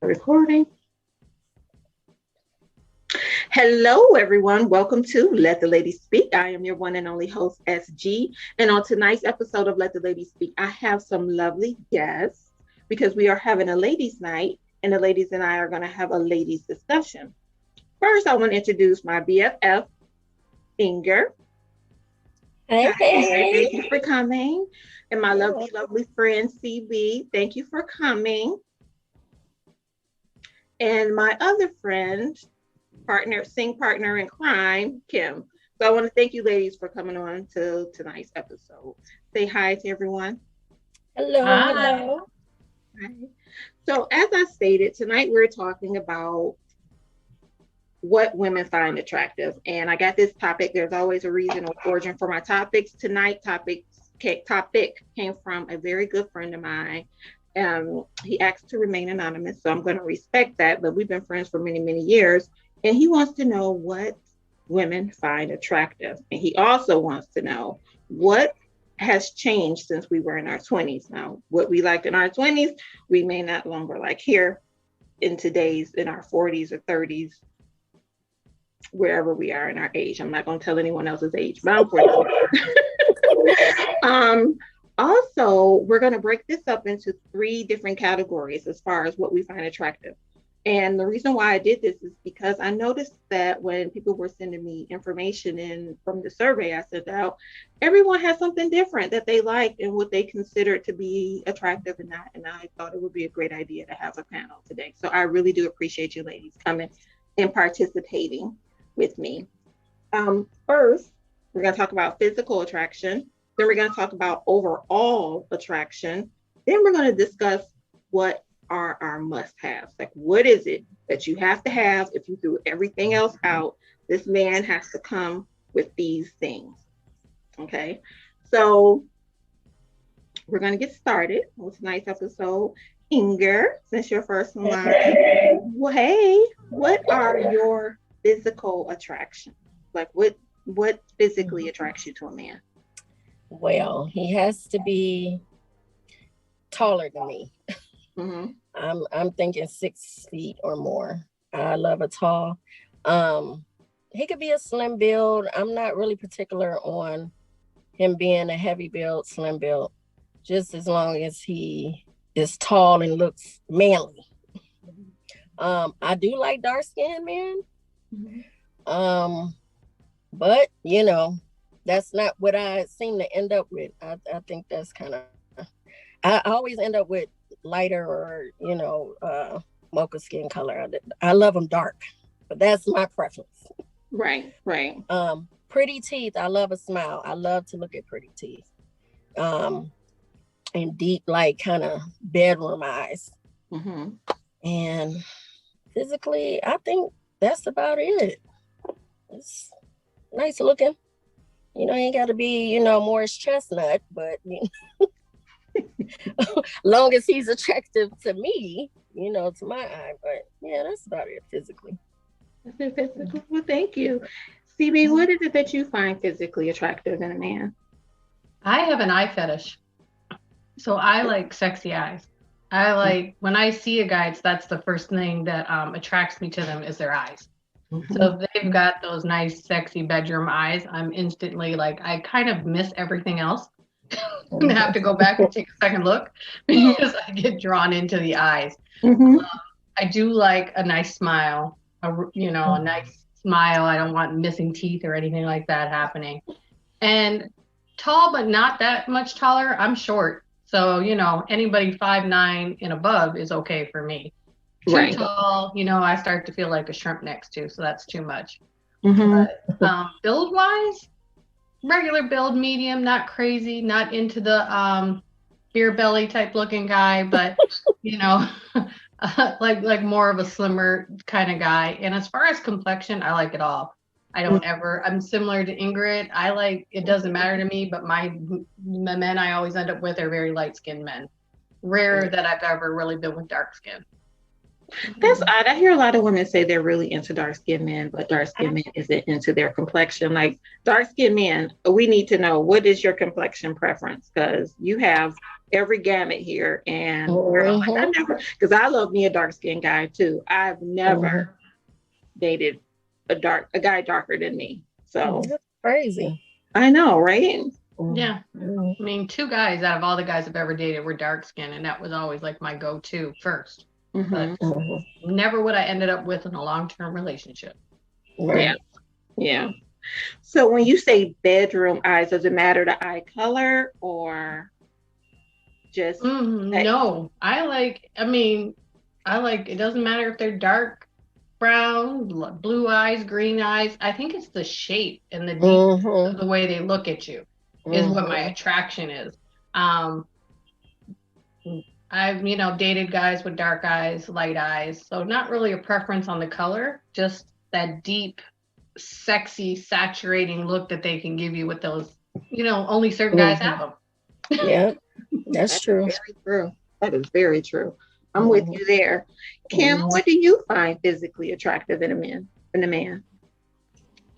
Recording. Hello, everyone. Welcome to Let the Ladies Speak. I am your one and only host, SG. And on tonight's episode of Let the Ladies Speak, I have some lovely guests because we are having a ladies' night, and the ladies and I are going to have a ladies' discussion. First, I want to introduce my BFF, Inger. Hey, Hi, thank hey. you for coming. And my You're lovely, welcome. lovely friend, CB, thank you for coming. And my other friend, partner in crime, Kim. So I want to thank you ladies for coming on to tonight's episode. Say hi to everyone. Hello, Hi. hello. Hi. So as I stated, tonight we're talking about what women find attractive. And I got this topic. There's always a reason or origin for my topics. Tonight topic came from a very good friend of mine. He asked to remain anonymous, so I'm going to respect that. But we've been friends for many, many years, and he wants to know what women find attractive, and he also wants to know what has changed since we were in our 20s. Now, what we liked in our 20s, we may not longer like here in our 40s or 30s, wherever we are in our age. I'm not going to tell anyone else's age, but I'm 44. Um, Also, we're going to break this up into three different categories as far as what we find attractive. And the reason why I did this is because I noticed that when people were sending me information in from the survey I sent out, everyone has something different that they liked and what they considered to be attractive and not. And I thought it would be a great idea to have a panel today. So I really do appreciate you ladies coming and participating with me. First, we're going to talk about physical attraction. Then we're going to talk about overall attraction. Then we're going to discuss what are our must haves. Like, what is it that you have to have if you threw everything else out? This man has to come with these things. Okay. So we're going to get started with tonight's episode. Inger, since you're first in line, well, hey, what are your physical attractions? Like, what physically attracts you to a man? Well, he has to be taller than me. Mm-hmm. I'm thinking 6 feet or more. I love a tall. Um, he could be a slim build. I'm not really particular on him being a heavy build, slim build, just as long as he is tall and looks manly. I do like dark skinned men. Mm-hmm. Um, but that's not what I seem to end up with. I think that's kind of I always end up with lighter or mocha skin color. I love them dark, but that's my preference. Right, right. Pretty teeth. I love a smile. I love to look at pretty teeth. Um, and deep, like kind of bedroom eyes. Mm-hmm. And physically, I think that's about it. It's nice looking. Ain't got to be, Morris Chestnut, but long as he's attractive to me, to my eye. But yeah, that's about it physically. That's it, physical. Well, thank you. CB, what is it that you find physically attractive in a man? I have an eye fetish. So I like sexy eyes. I like when I see a guy, that's the first thing that attracts me to them is their eyes. Mm-hmm. So if they've got those nice, sexy bedroom eyes, I'm instantly like, I kind of miss everything else and have to go back and take a second look because I get drawn into the eyes. Mm-hmm. I do like a nice smile, a nice smile. I don't want missing teeth or anything like that happening. And tall, but not that much taller. I'm short. So, anybody 5'9" and above is okay for me. Too Right. tall, I start to feel like a shrimp next to, so that's too much. Mm-hmm. But build wise, regular build, medium, not crazy, not into the beer belly type looking guy, but you know, like more of a slimmer kind of guy. And as far as complexion, I like it all. I don't ever. I'm similar to Ingrid. I like it. Doesn't matter to me. But the men I always end up with are very light skinned men. Rare that I've ever really been with dark skin. That's odd. I hear a lot of women say they're really into dark skinned men, but dark skinned men isn't into their complexion. Like dark skinned men, we need to know what is your complexion preference because you have every gamut here. And I'm like, I Mhm. never, because I love me a dark skinned guy too. I've Mhm. never dated a guy darker than me. So That's crazy. I know, right? Yeah. Mhm. I mean, two guys out of all the guys I've ever dated were dark skinned, and that was always like my go-to first. But Hmm. Mhm. never would I ended up with in a long-term relationship. Yeah, Right. yeah. So when you say bedroom eyes, does it matter the eye color or just that? No, I mean, I like, it doesn't matter if they're dark brown, blue eyes, green eyes. I think it's the shape and the deep Mhm. of the way they look at you is what my Mhm. attraction is. Um, I've, dated guys with dark eyes, light eyes. So not really a preference on the color, just that deep, sexy, saturating look that they can give you with those, only certain guys have Mhm. them. Yep. That's That is true. very true. That is very true. I'm with Mhm. you there. Kim, Mhm. what do you find physically attractive in a man?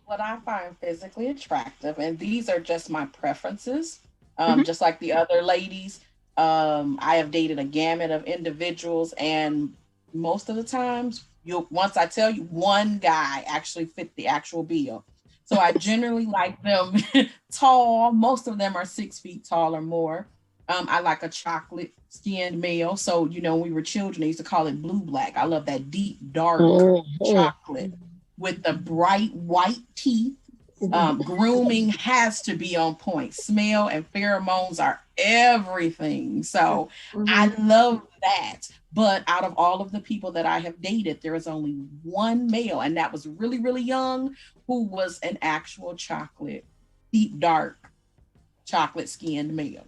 What I find physically attractive, and these are just my preferences, Hmm. just like the other ladies. I have dated a gamut of individuals, and most of the times, you once I tell you, one guy actually fit the actual bill. So I generally like them tall. Most of them are 6 feet tall or more. I like a chocolate skinned male. So, when we were children, they used to call it blue black. I love that deep, dark Mhm. chocolate with the bright white teeth. Grooming has to be on point. Smell and pheromones are everything. So I Hmm. love that. But out of all of the people that I have dated, there is only one male, and that was really, really young, who was an actual chocolate, deep, dark, chocolate skinned male.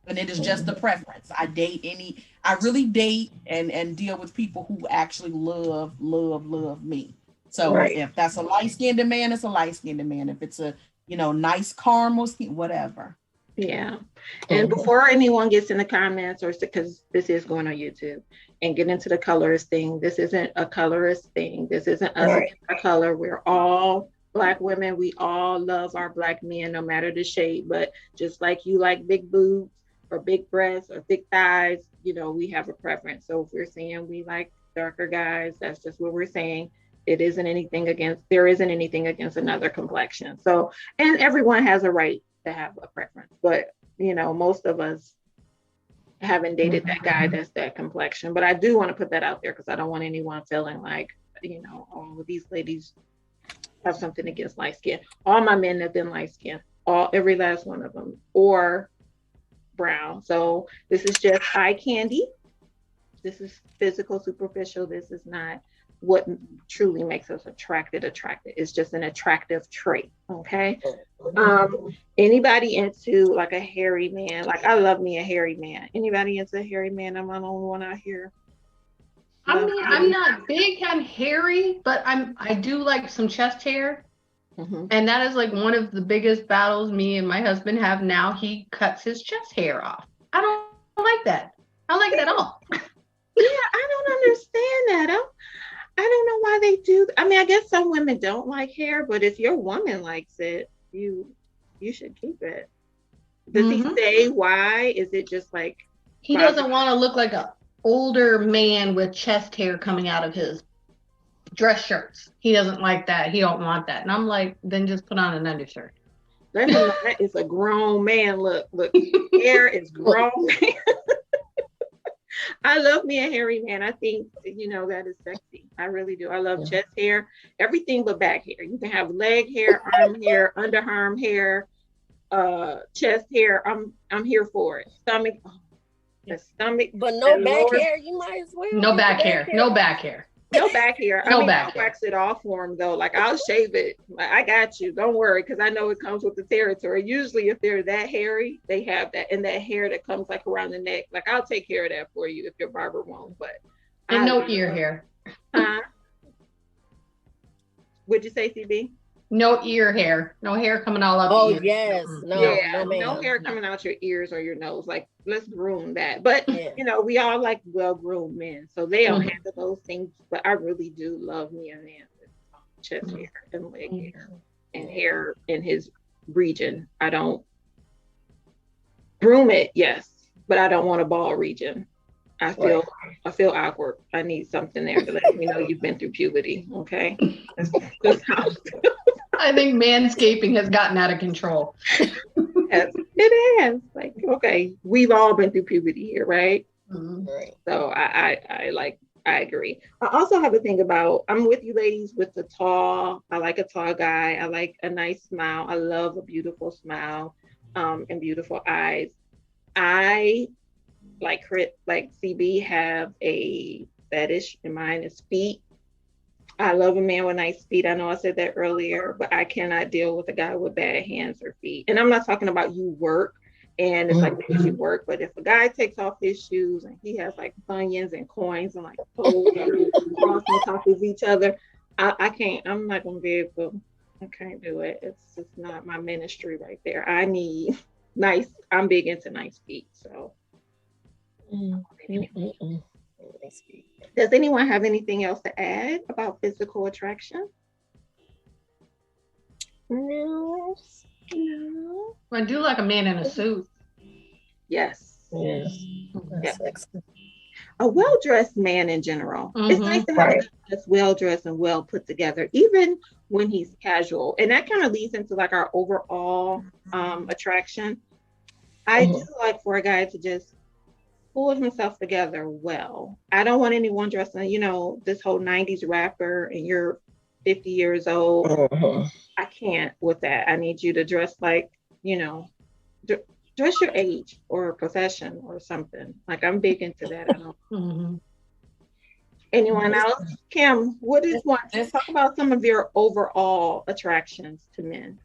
And it is just a preference. I really date and deal with people who actually love me. So Right. if that's a light skinned man, it's a light skinned man. If it's a, nice caramel skin, whatever. Yeah. And Mhm. before anyone gets in the comments, or because this is going on YouTube, and get into the colorist thing, this isn't a colorist thing. This isn't us Right. against our color. We're all Black women. We all love our Black men, no matter the shade. But just like you like big boobs or big breasts or thick thighs, we have a preference. So if we're saying we like darker guys, that's just what we're saying. There isn't anything against another complexion. So, and everyone has a right to have a preference. But, most of us haven't dated that guy that's that complexion. But I do want to put that out there because I don't want anyone feeling like, oh, these ladies have something against light skin. All my men have been light skin, every last one of them, or brown. So this is just eye candy. This is physical, superficial. This is not what truly makes us attracted. It's just an attractive trait. Okay. Um, Anybody into like a hairy man? Like I love me a hairy man. Anybody into a hairy man? I'm the only one out here. I Love mean, I'm hairy. not big on hairy, but I do like some chest hair. Mm-hmm. And that is like one of the biggest battles me and my husband have now. He cuts his chest hair off. I don't like that. I don't like it at all. Yeah, I don't understand that. I don't know why they do. I mean, I guess some women don't like hair, but if your woman likes it, you should keep it. Does he Hmm. say why? Is it just like He bother doesn't want to look like a older man with chest hair coming out of his dress shirts. He doesn't like that. He don't want that. And I'm like, then just put on an undershirt. let him know that is a grown man look. Look, hair is grown. I love me a hairy man. I think that is sexy. I really do. I love chest hair, everything but back hair. You can have leg hair, arm hair, underarm hair, chest hair. I'm here for it. Stomach, oh, the stomach, But that no back lower. hair. You might as well No get the back back hair. hair. No back hair. No back hair. I No mean, back I'll hair. wax it off for him though. Like I'll shave it. Like, I got you. Don't worry, because I know it comes with the territory. Usually, if they're that hairy, they have that, and that hair that comes like around the neck. Like I'll take care of that for you if your barber won't. But And I no ear love. hair. Huh? Would you say, CB? No ear hair. No hair coming all up Oh the ears. yes. Yeah, No. No. No no ma'am. hair No. coming out your ears or your nose. Like, let's groom that. But Yeah. we all like well-groomed men, so they don't Mhm. handle those things. But I really do love me a man with chest Mhm. hair and leg hair and Yeah. hair in his region. I don't groom it, yes, but I don't want a ball region. I feel Right. I feel awkward. I need something there to let me know you've been through puberty. Okay. That's just how I think manscaping has gotten out of control. it has. Like, okay, we've all been through puberty here, right? Mhm. Right. So I agree. I also have a thing about I'm with you ladies with the tall. I like a tall guy. I like a nice smile. I love a beautiful smile, and beautiful eyes. I like CB have a fetish, and mine is feet. I love a man with nice feet. I know I said that earlier, but I cannot deal with a guy with bad hands or feet. And I'm not talking about you work and it's like because you work, but if a guy takes off his shoes and he has like bunions and coins and like toes crossed on top of each other, I can't. I'm not gonna be able. I can't do it. It's just not my ministry right there. I need nice. I'm big into nice feet. So, Mm, mm, mm, mm. Nice feet. does anyone have anything else to add about physical attraction? No. No. I do like a man in a suit. Yes. Yes. Yes. That's excellent. A well dressed man in general. It's nice Mm-hmm. to have a Right. guy that's well dressed and well put together, even when he's casual. And that kind of leads into like our overall attraction. I do Mhm. like for a guy to just pull himself together well. I don't want anyone dressed in, this whole 90s rapper and you're 50 years old. Mhm. I can't with that. I need you to dress like, you know, d- dress your age or profession or something. Like I'm big into that. I don't. Mm-hmm. Anyone This, else? Kim, what is This, one? this Talk about some of your overall attractions to men.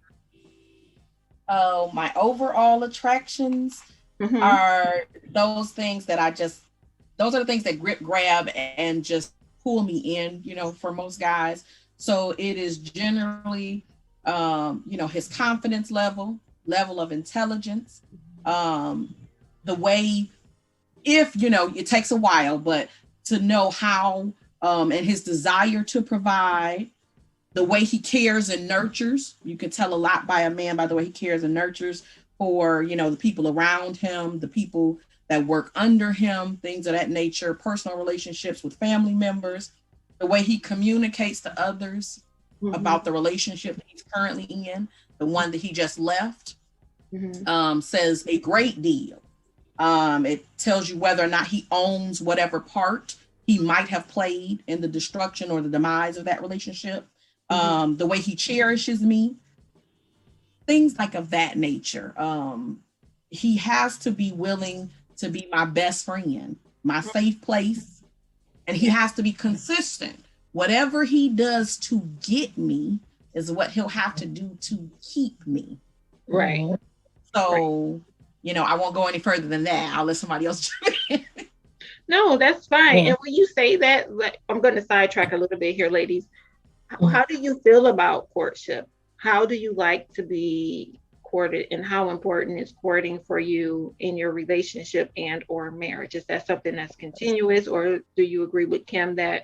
my overall attractions Mm-hmm. are those things that those are the things that grab and just pull me in, for most guys. So it is generally, his confidence level of intelligence, um, the way, if, it takes a while, but to know how, and his desire to provide, the way he cares and nurtures. You can tell a lot by a man by the way he cares and nurtures for, the people around him, the people that work under him, things of that nature, personal relationships with family members, the way he communicates to others Mm-hmm. about the relationship that he's currently in, the one that he just left, Mm-hmm. says a great deal. It tells you whether or not he owns whatever part he might have played in the destruction or the demise of that relationship. Mm-hmm. The way he cherishes me, things like of that nature. He has to be willing to be my best friend, my safe place, and he Yeah. has to be consistent. Whatever he does to get me is what he'll have to do to keep me. Right. mhm. Right. So, I won't go any further than that. I'll let somebody else. No, that's fine. Yeah. And when you say that, like, I'm going to sidetrack a little bit here, ladies. Mhm. How do you feel about courtship? How do you like to be courted, and how important is courting for you in your relationship and or marriage? Is that something that's continuous, or do you agree with Kim that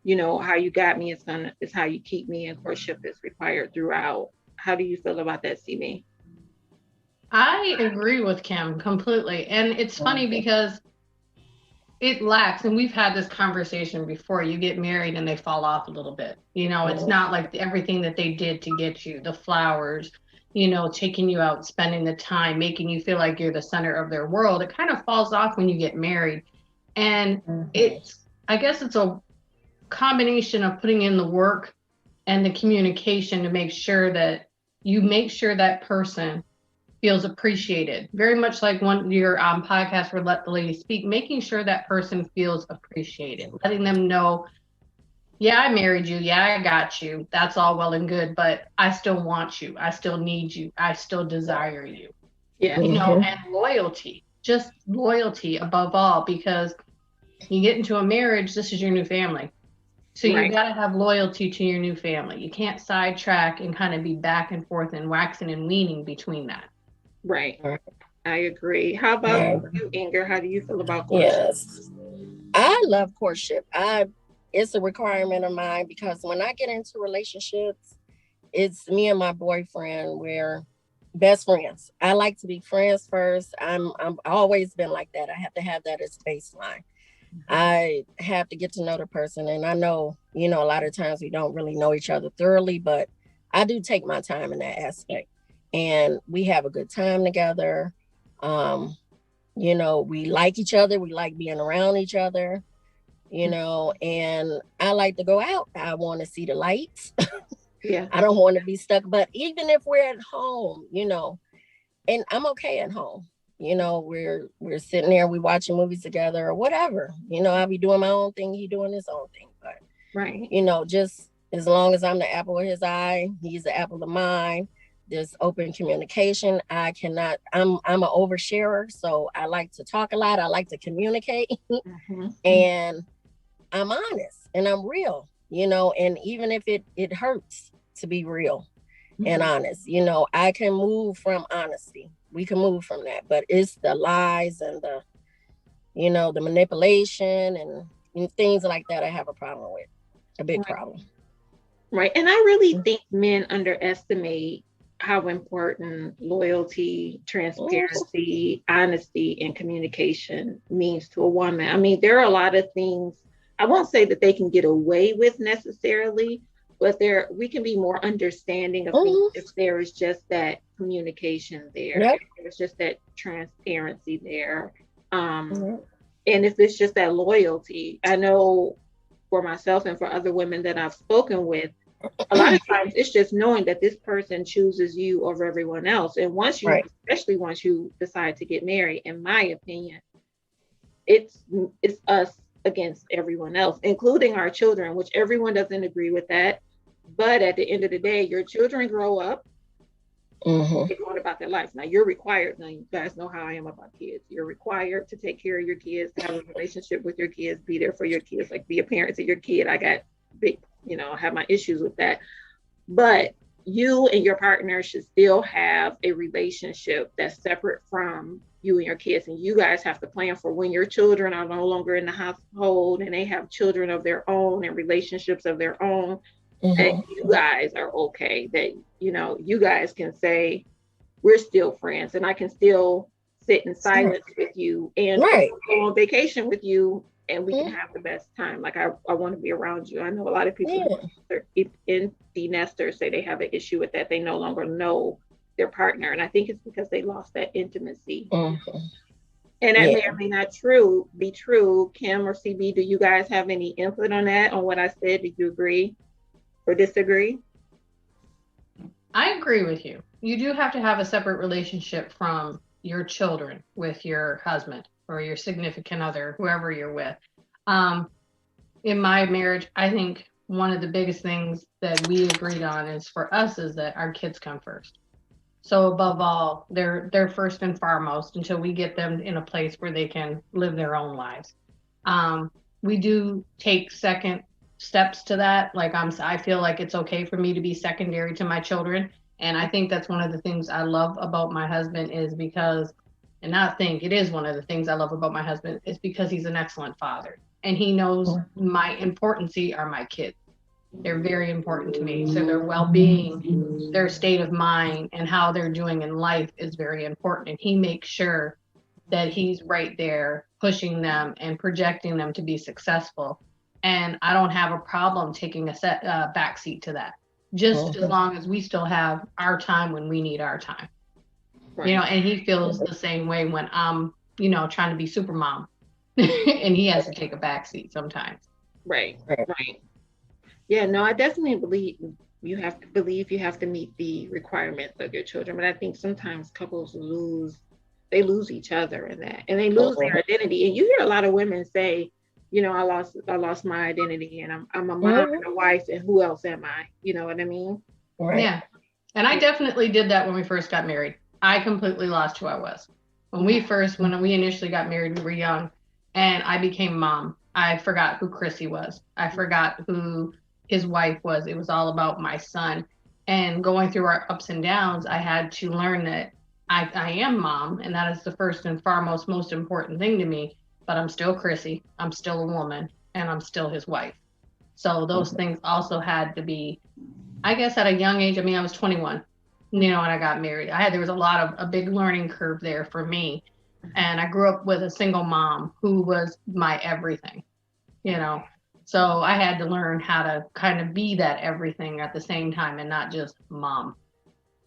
how you got me is how you keep me, and courtship is required throughout? How do you feel about that, CB? I agree with Kim completely. And it's funny because it lacks, and we've had this conversation before. You get married and they fall off a little bit. It's Mhm. not like everything that they did to get you, the flowers, taking you out, spending the time, making you feel like you're the center of their world. It kind of falls off when you get married. And Mhm. I guess it's a combination of putting in the work and the communication to make sure that you make sure that person feels appreciated. Very much like one your podcast where Let the Lady Speak, making sure that person feels appreciated, letting them know, yeah, I married you, yeah, I got you. That's all well and good, but I still want you. I still need you. I still desire you. Yeah. Mhm. And loyalty, just loyalty above all, because you get into a marriage, this is your new family. So you Right. got to have loyalty to your new family. You can't sidetrack and kind of be back and forth and waxing and leaning between that. Right. All right. I agree. How about Yeah. you, Inger? How do you feel about courtship? Yes. I love courtship. It's a requirement of mine because when I get into relationships, it's me and my boyfriend where Best friends. I like to be friends first. I'm always been like that. I have to have that as baseline. I have to get to know the person. And I know, a lot of times we don't really know each other thoroughly, but I do take my time in that aspect. And we have a good time together. Um, we like each other. We like being around each other, and I like to go out. I want to see the lights. Yeah. I don't want to be stuck. But even if we're at home, and I'm okay at home. We're sitting there, we watching movies together or whatever. I'll be doing my own thing, he doing his own thing. But Right. just as long as I'm the apple of his eye, he's the apple of mine. There's open communication. I'm an oversharer, so I like to talk a lot. I like to communicate. And I'm honest and I'm real, and even if it hurts to be real and honest, I can move from honesty. We can move from that, but it's the lies and the manipulation and things like that I have a problem with, a big problem. Right. And I really think men underestimate how important loyalty, transparency, honesty, and communication means to a woman. I mean, there are a lot of things I won't say that they can get away with necessarily, but we can be more understanding of things if there is just that communication there, if there's just that transparency there. And if it's just that loyalty. I know for myself and for other women that I've spoken with, a lot of times it's just knowing that this person chooses you over everyone else. And especially once you decide to get married, in my opinion, it's us against everyone else, including our children, which everyone doesn't agree with that. But at the end of the day, your children grow up, they're going about their life. Now you're required, now you guys know how I am about kids. You're required to take care of your kids, to have a relationship with your kids, be there for your kids, like be a parent to your kid. I got big, I have my issues with that. But you and your partner should still have a relationship that's separate from you and your kids. And you guys have to plan for when your children are no longer in the household and they have children of their own and relationships of their own. And you guys are okay, that you guys can say we're still friends and I can still sit in silence with you and go on vacation with you and we can have the best time. Like I want to be around you. I know a lot of people empty nesters say they have an issue with that. They no longer know their partner, and I think it's because they lost that intimacy. And that may or may not be true. Kim or CB, do you guys have any input on that, on what I said? Do you agree or disagree? I agree with you. You do have to have a separate relationship from your children with your husband or your significant other, whoever you're with. In my marriage, I think one of the biggest things that we agreed on is for us is that our kids come first. So above all, they're first and foremost until we get them in a place where they can live their own lives. We do take second steps to that. Like I feel like it's okay for me to be secondary to my children. And I think that's one of the things I love about my husband is because, and not think it is one of the things I love about my husband is because he's an excellent father and he knows my importance are my kids. They're very important to me. So their well-being, their state of mind, and how they're doing in life is very important. And he makes sure that he's right there pushing them and projecting them to be successful. And I don't have a problem taking a backseat to that, just as long as we still have our time when we need our time. And he feels the same way when I'm, trying to be super mom and he has to take a backseat sometimes. Right. Yeah, no, I definitely believe you have to meet the requirements of your children. But I think sometimes couples lose each other in that, and they lose their identity. And you hear a lot of women say, I lost my identity, and I'm a mom and a wife, and who else am I? You know what I mean? Yeah. And I definitely did that when we first got married. I completely lost who I was. When we initially got married, we were young, and I became mom. I forgot who Chrissy was. I forgot who his wife was. It was all about my son. And going through our ups and downs, I had to learn that I am mom, and that is the first and foremost most important thing to me. But I'm still Chrissy. I'm still a woman, and I'm still his wife. So those things also had to be, I guess, at a young age. I mean, I was 21. when I got married. There was a big learning curve there for me. And I grew up with a single mom who was my everything, So I had to learn how to kind of be that everything at the same time and not just mom.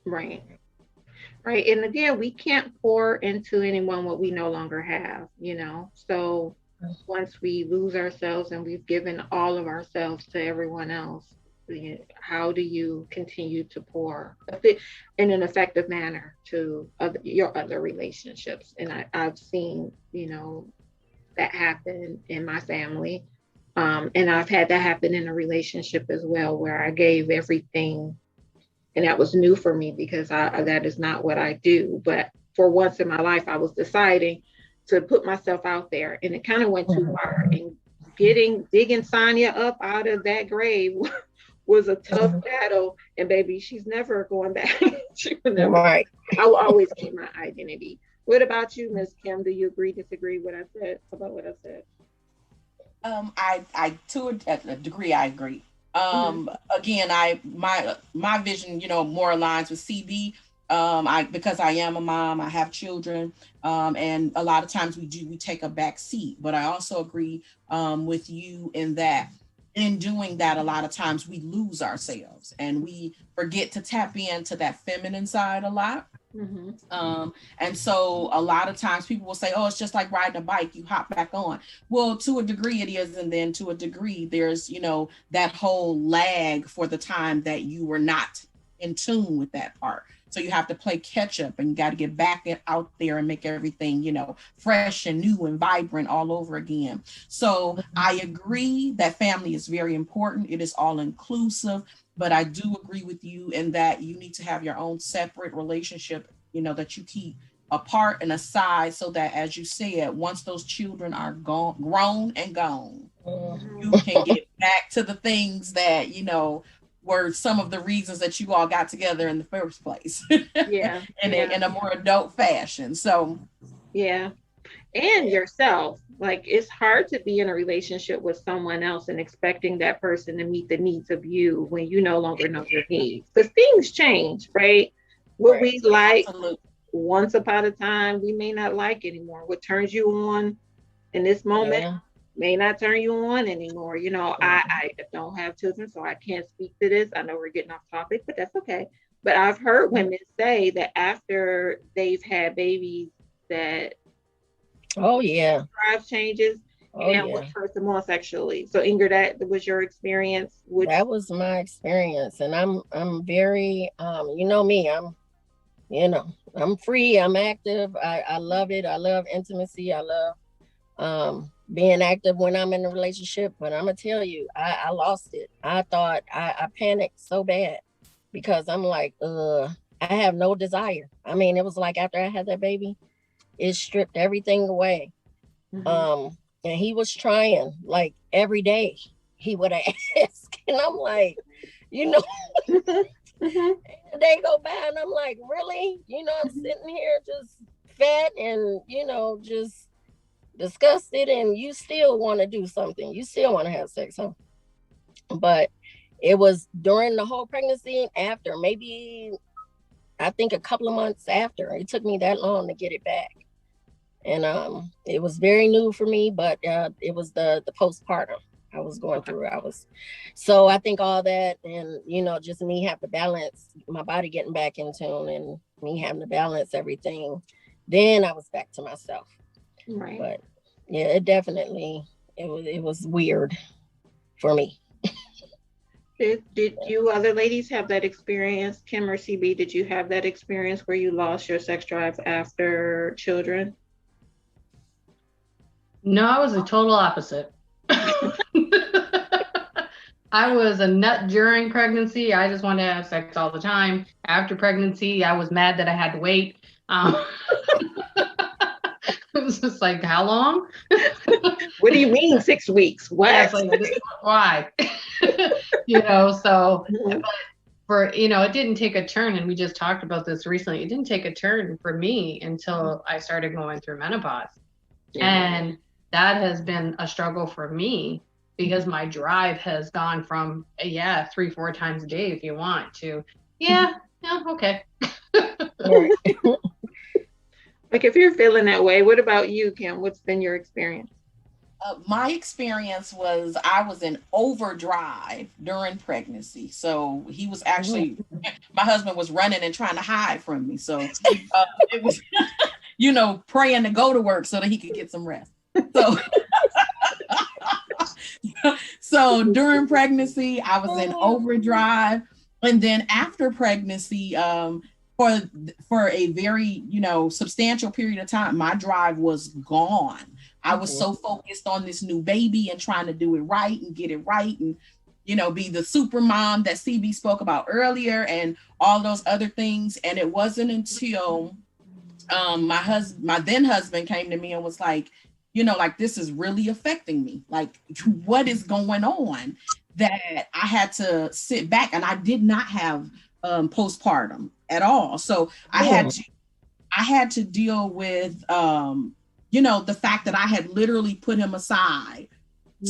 Right. Right. And again, we can't pour into anyone what we no longer have, So once we lose ourselves and we've given all of ourselves to everyone else, how do you continue to pour in an effective manner to your other relationships? And I've seen, that happen in my family. And I've had that happen in a relationship as well, where I gave everything. And that was new for me because that is not what I do. But for once in my life, I was deciding to put myself out there, and it kind of went too far. And digging Sonya up out of that grave was a tough battle. And baby, she's never going back. She will never. Right. I will always keep my identity. What about you, Miss Kim? Do you agree, disagree what I said about what I said? I to a degree I agree. Again, my vision, more aligns with CB. Because I am a mom, I have children, and a lot of times we take a back seat. But I also agree with you in that in doing that, a lot of times we lose ourselves and we forget to tap into that feminine side a lot. And so a lot of times people will say, oh, it's just like riding a bike, you hop back on. Well, to a degree it is, and then to a degree there's that whole lag for the time that you were not in tune with that part. So you have to play catch up, and you got to get back out there and make everything fresh and new and vibrant all over again. So I agree that family is very important. It is all inclusive. But I do agree with you in that you need to have your own separate relationship, that you keep apart and aside, so that, as you said, once those children are grown and gone, you can get back to the things that, were some of the reasons that you all got together in the first place. Yeah. in a more adult fashion. So yeah. And yourself. Like, it's hard to be in a relationship with someone else and expecting that person to meet the needs of you when you no longer know your needs. Because things change, right? What we like once upon a time, we may not like anymore. What turns you on in this moment may not turn you on anymore. I don't have children, so I can't speak to this. I know we're getting off topic, but that's okay. But I've heard women say that after they've had babies, that drive changes, and what turns them on sexually. So Ingrid, that was your experience. That was my experience, and I'm very me. I'm free. I'm active. I love it. I love intimacy. I love being active when I'm in a relationship. But I'm gonna tell you, I lost it. I thought I panicked so bad because I'm like, I have no desire. I mean, it was like after I had that baby, it stripped everything away. And he was trying, like, every day he would ask, and I'm like, they go by and I'm like, really? I'm sitting here just fat and just disgusted, and you still want to do something, you still want to have sex, huh? But it was during the whole pregnancy and after, maybe I think a couple of months after. It took me that long to get it back. And it was very new for me, but it was the postpartum I was going through. So I think all that, and just me have to balance my body getting back in tune, and me having to balance everything. Then I was back to myself. Right. But yeah, it definitely it was weird for me. Did you other ladies have that experience? Kim or CB, did you have that experience where you lost your sex drive after children? No, I was the total opposite. I was a nut during pregnancy. I just wanted to have sex all the time. After pregnancy, I was mad that I had to wait. It was just like, how long? What do you mean 6 weeks? What? Yeah, like, why? So but for it didn't take a turn, and we just talked about this recently. It didn't take a turn for me until I started going through menopause. And that has been a struggle for me, because my drive has gone from 3-4 times a day if you want to Yeah, okay. Right. Like if you're feeling that way, what about you, Kim? What's been your experience? My experience was I was in overdrive during pregnancy. So he was actually, my husband was running and trying to hide from me. So it was, praying to go to work so that he could get some rest. So, so during pregnancy, I was in overdrive. And then after pregnancy, for a very substantial period of time, my drive was gone. I was so focused on this new baby and trying to do it right and get it right and be the super mom that CB spoke about earlier and all those other things. And it wasn't until my then husband came to me and was like, like this is really affecting me. Like, what is going on? That I had to sit back, and I did not have postpartum at all. So I had to deal with the fact that I had literally put him aside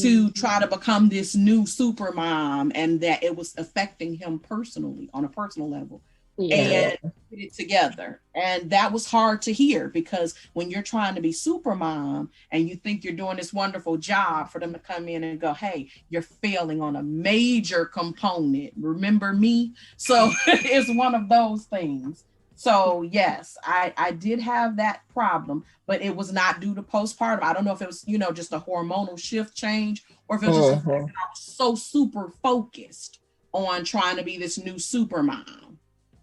to try to become this new super mom, and that it was affecting him personally on a personal level. Yeah. And put it together. And that was hard to hear, because when you're trying to be super mom and you think you're doing this wonderful job, for them to come in and go, hey, you're failing on a major component. Remember me? So it's one of those things. So yes, I did have that problem, but it was not due to postpartum. I don't know if it was, just a hormonal shift change, or if it was just the fact that I was so super focused on trying to be this new super mom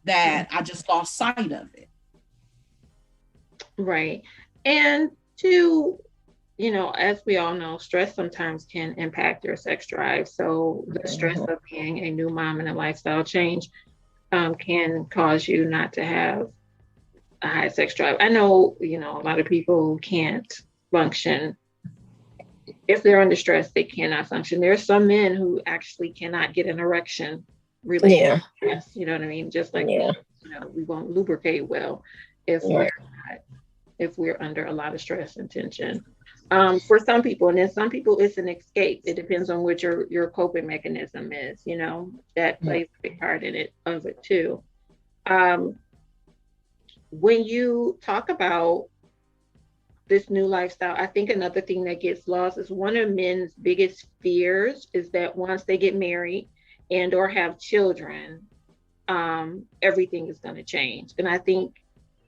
that I just lost sight of it. Right. And two, as we all know, stress sometimes can impact your sex drive. So the stress of being a new mom and a lifestyle change can cause you not to have a high sex drive. I know, a lot of people can't function. If they're under stress, they cannot function. There are some men who actually cannot get an erection related to stress. You know what I mean? Just like we won't lubricate well if we're not, if we're under a lot of stress and tension. For some people, and then some people it's an escape. It depends on what your coping mechanism is, that plays a big part in it of it too. Um, when you talk about this new lifestyle, I think another thing that gets lost is one of men's biggest fears is that once they get married and or have children, everything is going to change. And I think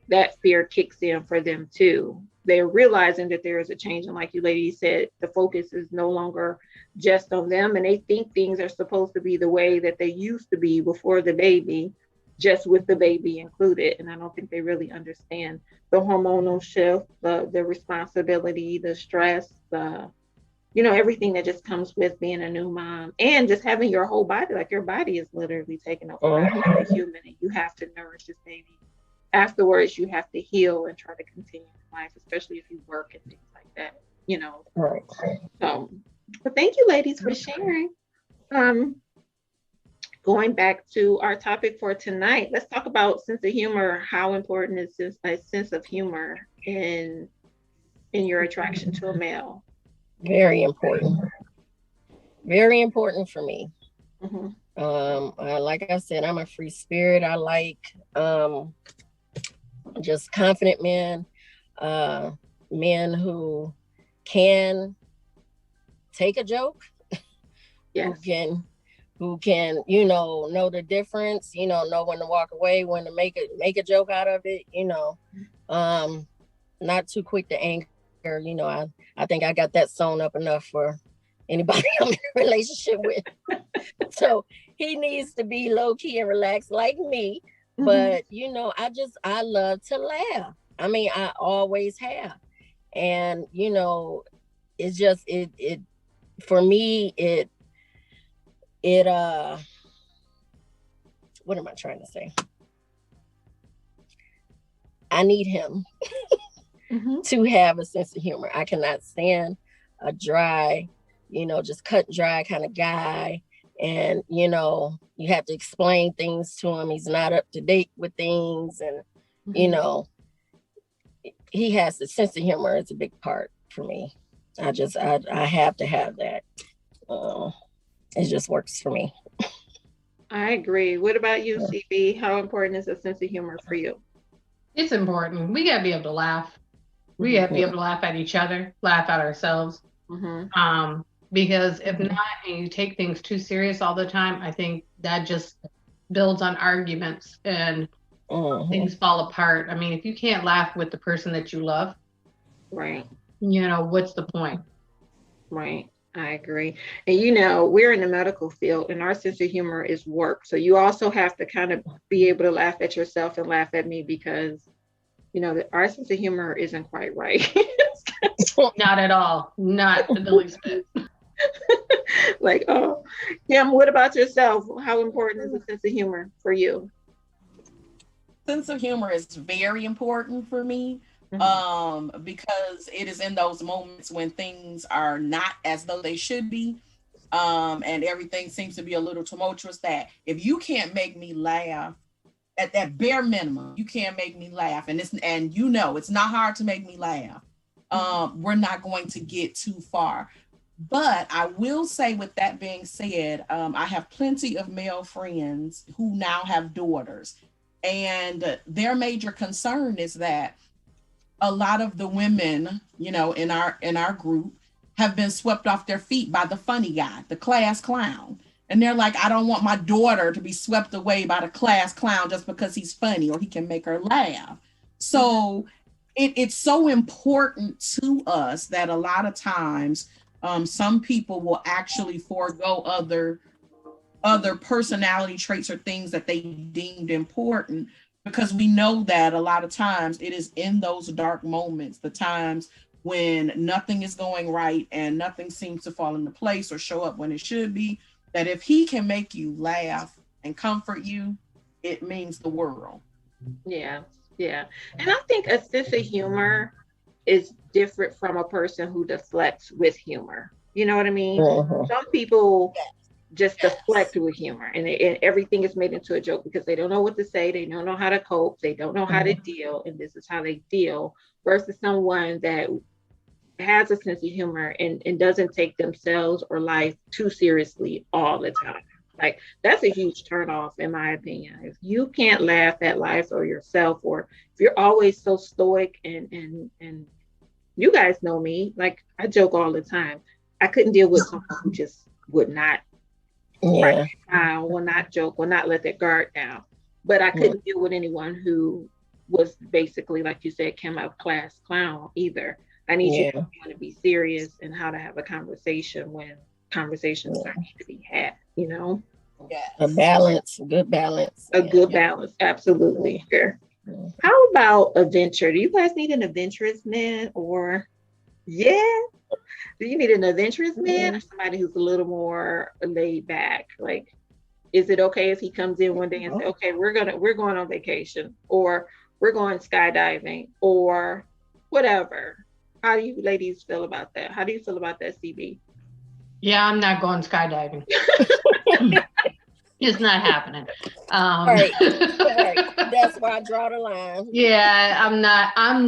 that fear kicks in for them too. They're realizing that there is a change. And like you ladies said, the focus is no longer just on them. And they think things are supposed to be the way that they used to be before the baby, just with the baby included. And I don't think they really understand the hormonal shift, the responsibility, the stress, everything that just comes with being a new mom and just having your whole body, like your body is literally taken over by a human, and you have to nourish this baby. Afterwards, you have to heal and try to continue life, especially if you work and things like that, Right. So, but thank you, ladies, for sharing. Um, Going back to our topic for tonight, let's talk about sense of humor. How important is a sense of humor in your attraction to a male? Very important. Very important for me. Mm-hmm. Like I said, I'm a free spirit. I like just confident men, men who can take a joke, Yes. who can know the difference, know when to walk away, when to make a joke out of it, not too quick to anger. I think I got that sewn up enough for anybody I'm in a relationship with. So he needs to be low key and relaxed like me. But I love to laugh. I mean, I always have. And it's just it for me, it what am I trying to say? I need him to have a sense of humor. I cannot stand a dry, just cut and dry kind of guy. And, you have to explain things to him. He's not up to date with things. And, he has the sense of humor. It's a big part for me. I have to have that. It just works for me. I agree. What about you, CB? How important is a sense of humor for you? It's important. We gotta be able to laugh. We Mm-hmm. gotta be able to laugh at each other, laugh at ourselves. Mm-hmm. Because if not, and you take things too serious all the time, I think that just builds on arguments and things fall apart. I mean, if you can't laugh with the person that you love, Right. What's the point? Right. I agree. And we're in the medical field and our sense of humor is work. So you also have to kind of be able to laugh at yourself and laugh at me because, that our sense of humor isn't quite right. Not at all. Not the least bit. Like, oh, Kim, what about yourself? How important is a sense of humor for you? Sense of humor is very important for me. Because it is in those moments when things are not as though they should be, and everything seems to be a little tumultuous, that if you can't make me laugh at that bare minimum, you can't make me laugh, and it's not hard to make me laugh, we're not going to get too far. But I will say, with that being said, I have plenty of male friends who now have daughters, and their major concern is that a lot of the women, in our group, have been swept off their feet by the funny guy, the class clown. And they're like, I don't want my daughter to be swept away by the class clown just because he's funny or he can make her laugh. So it's so important to us that a lot of times, some people will actually forego other personality traits or things that they deemed important, because we know that a lot of times it is in those dark moments, the times when nothing is going right and nothing seems to fall into place or show up when it should be, that if he can make you laugh and comfort you, it means the world. Yeah. Yeah. And I think a sense of humor is different from a person who deflects with humor. You know what I mean? Some people just deflect with humor and everything is made into a joke because they don't know what to say, they don't know how to cope, they don't know how to deal, and this is how they deal, versus someone that has a sense of humor and doesn't take themselves or life too seriously all the time. Like, that's a huge turn off in my opinion. If you can't laugh at life or yourself, or if you're always so stoic and you guys know me, like I joke all the time. I couldn't deal with someone who just would not will not joke, will not let their guard down. But I couldn't deal with anyone who was basically, like you said, Kim, a class clown either. I need you to want to be serious and how to have a conversation when conversations are need to be had, Yes. A balance, good balance. A good balance, absolutely. Sure. How about adventure? Do you guys need an adventurous man or do you need an adventurous man or somebody who's a little more laid back? Like, is it okay if he comes in one day and say, okay, we're going on vacation, or we're going skydiving, or whatever? How do you ladies feel about that? How do you feel about that, CB? Yeah, I'm not going skydiving. It's not happening. Right. That's why I draw the line. Yeah, I'm not. I'm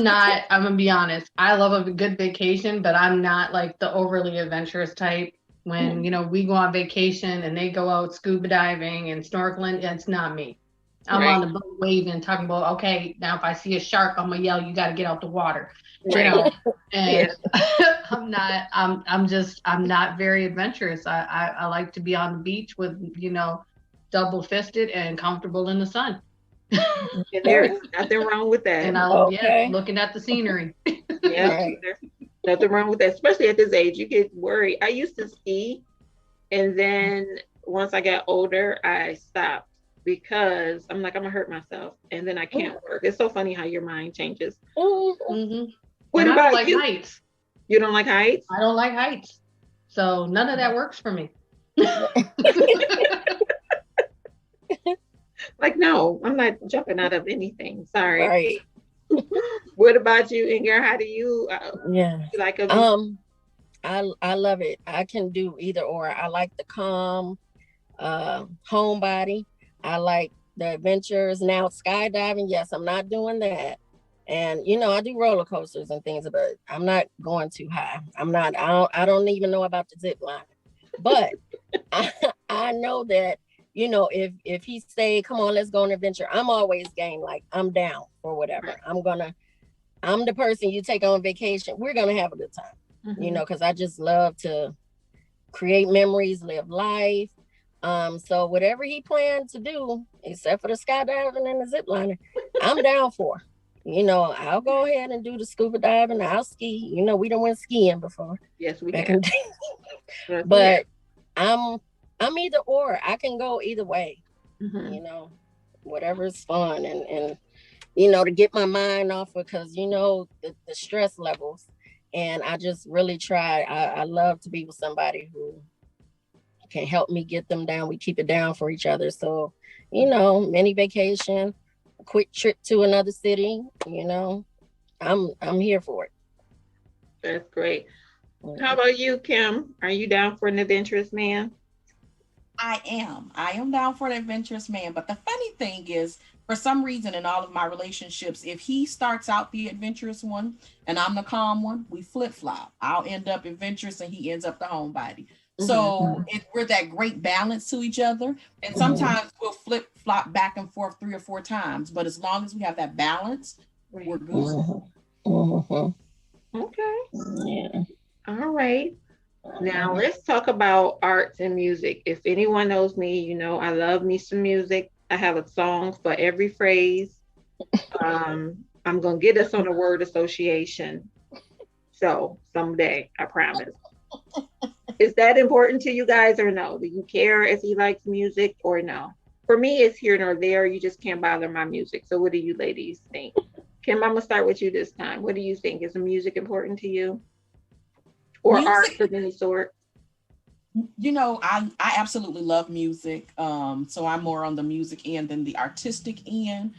gonna be honest. I love a good vacation, but I'm not like the overly adventurous type. When we go on vacation and they go out scuba diving and snorkeling, it's not me. I'm on the boat waving, talking about, okay, now if I see a shark, I'm gonna yell, you got to get out the water. And I'm not. I'm not very adventurous. I like to be on the beach with double fisted and comfortable in the sun. And there's nothing wrong with that. And I looking at the scenery. There's nothing wrong with that, especially at this age. You get worried. I used to ski, and then once I got older, I stopped because I'm like, I'm gonna hurt myself, and then I can't work. It's so funny how your mind changes. What and about I don't like you? heights. You don't like heights? I don't like heights, so none of that works for me. Like, no, I'm not jumping out of anything. Sorry. Right. What about you, Inger? How do you like a I love it. I can do either or. I like the calm homebody. I like the adventures. Now skydiving, yes, I'm not doing that. And I do roller coasters and things, but I'm not going too high. I don't even know about the zip line. But I know that if he say, come on, let's go on an adventure, I'm always game. Like, I'm down for whatever. I'm the person you take on vacation. We're going to have a good time, because I just love to create memories, live life. So whatever he planned to do, except for the skydiving and the zip lining, I'm down for. I'll go ahead and do the scuba diving. I'll ski. We done went skiing before. Yes, we back have. in the day. But I'm either or. I can go either way. Whatever is fun and to get my mind off, because the stress levels. And I just really try. I love to be with somebody who can help me get them down. We keep it down for each other. So, mini vacation, a quick trip to another city, I'm here for it. That's great. How about you, Kim? Are you down for an adventurous man? I am down for an adventurous man. But the funny thing is, for some reason in all of my relationships, if he starts out the adventurous one and I'm the calm one, we flip-flop. I'll end up adventurous and he ends up the homebody. So we're that great balance to each other. And sometimes we'll flip-flop back and forth 3 or 4 times. But as long as we have that balance, we're good. Okay. Yeah. All right. Now let's talk about arts and music. If anyone knows me, I love me some music. I have a song for every phrase. I'm gonna get us on a word association. So someday, I promise. Is that important to you guys or no? Do you care if he likes music or no? For me, it's here nor there. You just can't bother my music. So what do you ladies think? Kim, I'm gonna start with you this time. What do you think? Is the music important to you? Or art of any sort? I absolutely love music. So I'm more on the music end than the artistic end.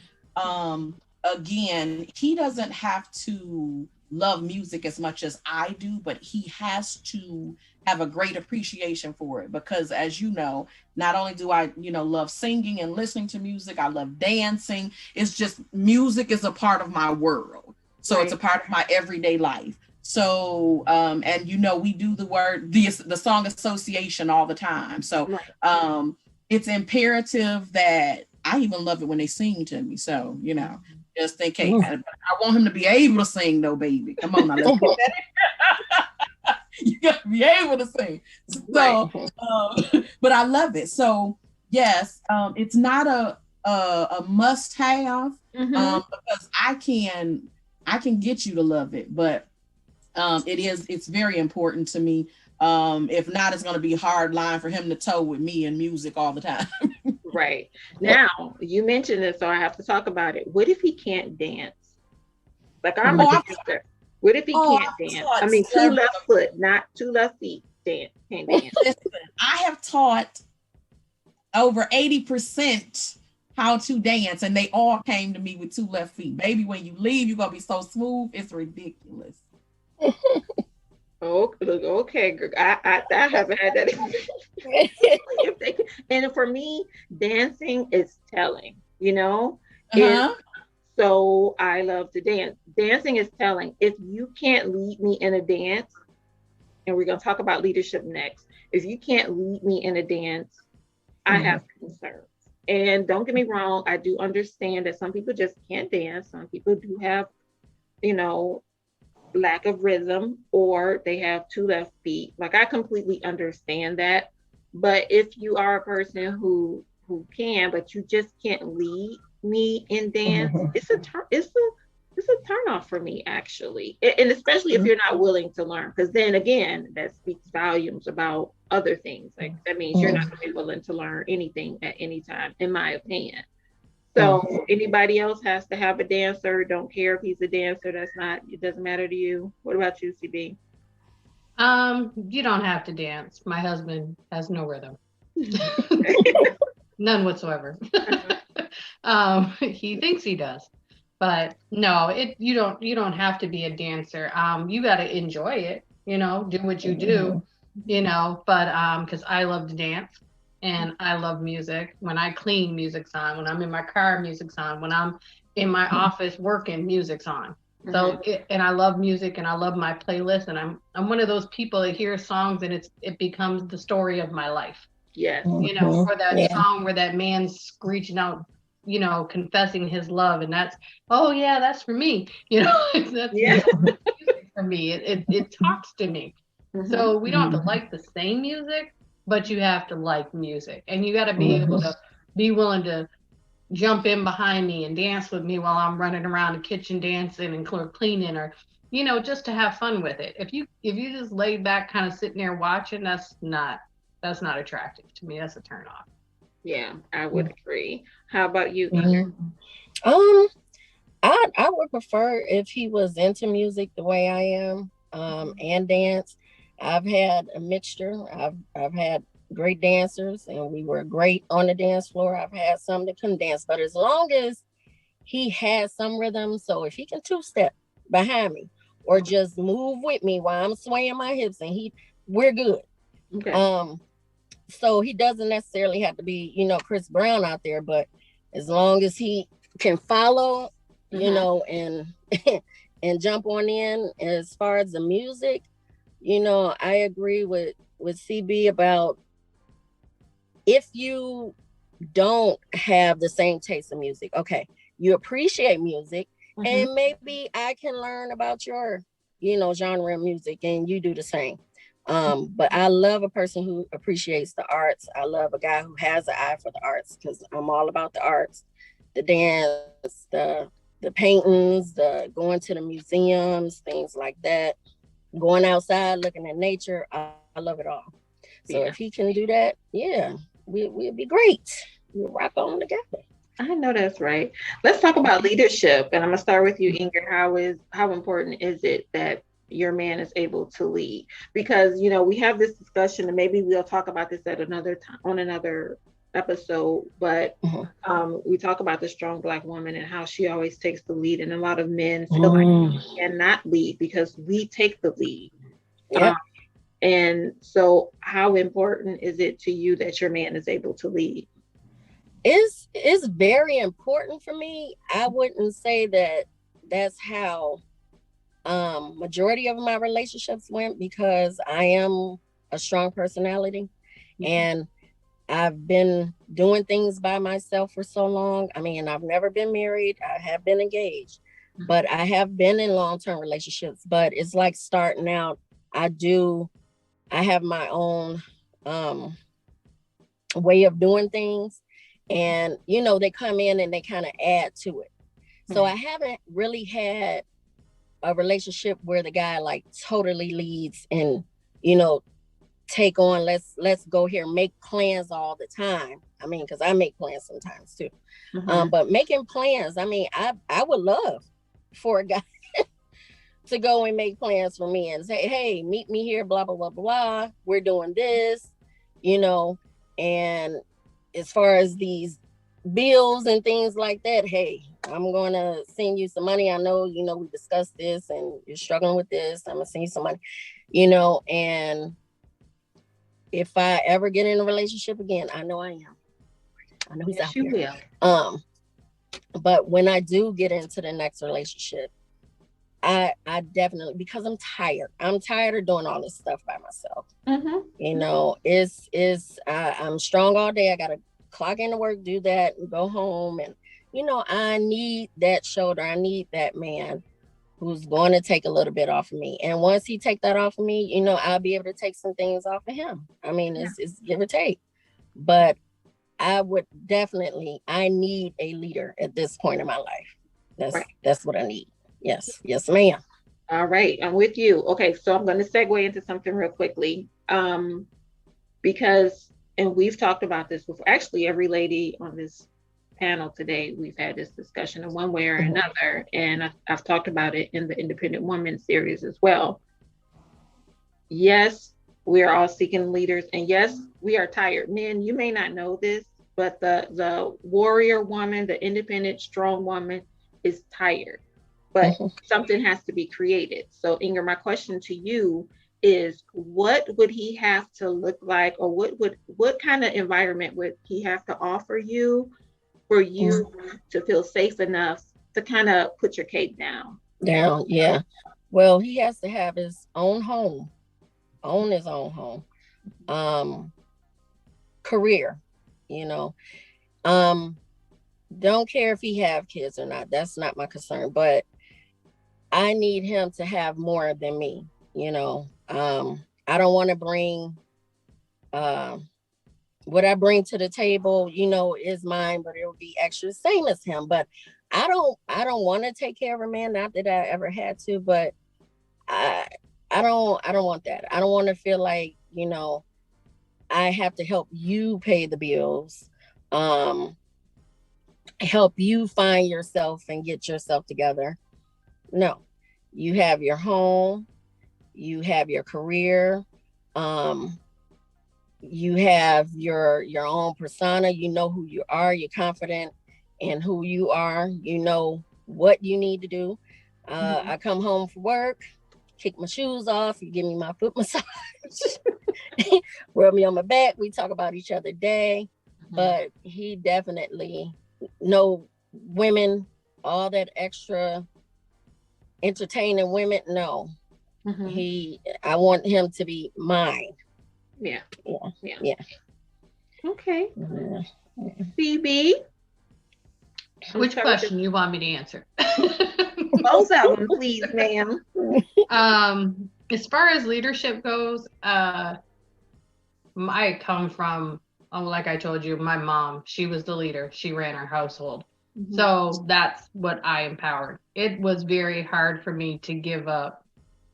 Again, he doesn't have to love music as much as I do, but he has to have a great appreciation for it, because as you know, not only do I, love singing and listening to music, I love dancing. It's just music is a part of my world. So It's a part of my everyday life. So, and we do the song association all the time. So, it's imperative that I even love it when they sing to me. So, just in case. I want him to be able to sing though, baby. Come on now, let's get that. You gotta be able to sing. So, but I love it. So, yes, it's not a must have, because I can get you to love it, but it's very important to me. If not, it's going to be a hard line for him to toe with me in music all the time. Right. Now, you mentioned it, so I have to talk about it. What if he can't dance? Like, I'm a dancer. What if he can't dance? I mean, 2 left foot, not 2 left feet. Can't dance. Listen, I have taught over 80% how to dance, and they all came to me with 2 left feet. Baby, when you leave, you're going to be so smooth. It's ridiculous. Okay, I haven't had that. And for me, dancing is telling, so I love to dance. Dancing is telling. If you can't lead me in a dance, and we're going to talk about leadership next, if you can't lead me in a dance, I have concerns. And don't get me wrong, I do understand that some people just can't dance. Some people do have, lack of rhythm, or they have 2 left feet. Like, I completely understand that. But if you are a person who can, but you just can't lead me in dance, it's a turn off for me, actually. And especially if you're not willing to learn, because then again, that speaks volumes about other things. Like, that means you're not going to be willing to learn anything at any time, in my opinion. So anybody else has to have a dancer. Don't care if he's a dancer. It doesn't matter to you. What about you, CB? You don't have to dance. My husband has no rhythm. None whatsoever. He thinks he does, but no, you don't have to be a dancer. You got to enjoy it, do what you do, but because I love to dance. And I love music. When I clean, music's on. When I'm in my car, music's on. When I'm in my office working, music's on. So, and I love music, and I love my playlist. And I'm one of those people that hears songs, and it becomes the story of my life. Yes. You know, for that Yeah. song where that man's screeching out, you know, confessing his love, and that's, oh yeah, that's for me. You know, that's Yeah. music for me. It talks to me. Hmm. So we don't have to like the same music, but you have to like music, and you got to be able to be willing to jump in behind me and dance with me while I'm running around the kitchen dancing and cleaning, or you know, just to have fun with it. If you just laid back kind of sitting there watching, that's not attractive to me. That's a turn off. Yeah, I would agree. How about you, Ingrid? Mhm. Um, I would prefer if he was into music the way I am, and dance. I've had a mixture. I've had great dancers, and we were great on the dance floor. I've had some that couldn't dance, but as long as he has some rhythm, so if he can two step behind me or just move with me while I'm swaying my hips, and we're good. Okay. Um, so he doesn't necessarily have to be, Chris Brown out there, but as long as he can follow, Hmm. and and jump on in. As far as the music, I agree with CB about, if you don't have the same taste of music, okay, you appreciate music, Hmm. and maybe I can learn about your, genre of music, and you do the same. But I love a person who appreciates the arts. I love a guy who has an eye for the arts, because I'm all about the arts, the dance, the paintings, the going to the museums, things like that, going outside, looking at nature. I love it all. So if he Yeah, can do that, yeah, we'd be great. We'll rock on together. I know that's right. Let's talk about leadership, and I'm gonna start with you, Ingrid. How important is it that your man is able to lead? Because we have this discussion, and maybe we'll talk about this at another time on another episode. But Mhm. we talk about the strong Black woman and how she always takes the lead, and a lot of men feel like Mm. they cannot lead because we take the lead. Um, Yep. and so, how important is it to you that your man is able to lead? It's very important for me. I wouldn't say that that's how majority of my relationships went, because I am a strong personality, and I've been doing things by myself for so long. I mean, I've never been married. I have been engaged, but I have been in long-term relationships. But it's like starting out. I do. I have my own um, way of doing things, and they come in and they kind of add to it. So I haven't really had a relationship where the guy like totally leads and you know take on, let's go here, make plans all the time. I mean, because I make plans sometimes too. Mhm. But making plans, I mean, I would love for a guy to go and make plans for me and say, hey, meet me here, blah blah blah blah, we're doing this, you know and as far as these bills and things like that, hey, I'm going to send you some money. I know, we discussed this and you're struggling with this. I'm going to send you some money, and if I ever get in a relationship again, I know I am. I know he's Yes, out you there. will. Um, but when I do get into the next relationship, I definitely, because I'm tired. I'm tired of doing all this stuff by myself. Hmm. I'm strong all day. I gotta clock into work, do that, and go home. And I need that shoulder. I need that man who's going to take a little bit off of me. And once he take that off of me, I'll be able to take some things off of him. I mean, it's give or take. But I need a leader at this point in my life. Right. That's what I need. Yes. Yes, ma'am. All right. I'm with you. Okay. So I'm going to segue into something real quickly. Because, and we've talked about this before, actually, every lady on this panel today, we've had this discussion in one way or Mhm. another. And I've talked about it in the Independent Woman series as well. Yes, we are all seeking leaders. And yes, we are tired. Men, you may not know this, but the warrior woman, the independent, strong woman is tired. But Mhm. something has to be created. So, Inger, my question to you is, what would he have to look like, or what kind of environment would he have to offer you for Mhm. you to feel safe enough to kind of put your cape down? Down, yeah. Well, he has to have his own home, own his own home. Um, career, you know. Don't care if he have kids or not. That's not my concern. But I need him to have more than me, you know. I don't want to bring um what I bring to the table, you know, is mine, but it will be extra same as him. But I don't want to take care of a man, not that I ever had to, but I I don't want that. I don't want to feel like, you know, I have to help you pay the bills. Um Help you find yourself and get yourself together. No. You have your home, you have your career, um you have your own persona, you know who you are, you're confident in who you are, you know what you need to do. I come home from work, kick my shoes off, you give me my foot massage, rub me on my back, we talk about each other day. But he definitely, no women, all that extra entertaining women, no. I want him to be mine. Yeah. Yeah. Yeah. Yeah. Okay. Yeah. BB. Which question you want me to answer? Both of them, please, ma'am. As far as leadership goes, I come from, like I told you, my mom, she was the leader. She ran our household. So that's what I empowered. It was very hard for me to give up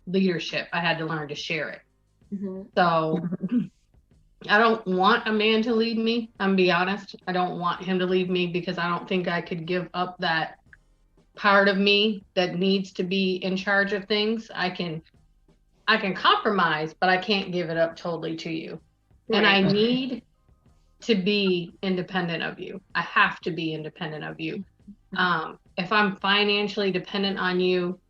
leadership. I had to learn to share it. So I don't want a man to lead me. I'm be honest. I don't want him to lead me because I don't think I could give up that part of me that needs to be in charge of things. I can compromise, but I can't give it up totally to you. Right. And I need to be independent of you. I have to be independent of you. If I'm financially dependent on you,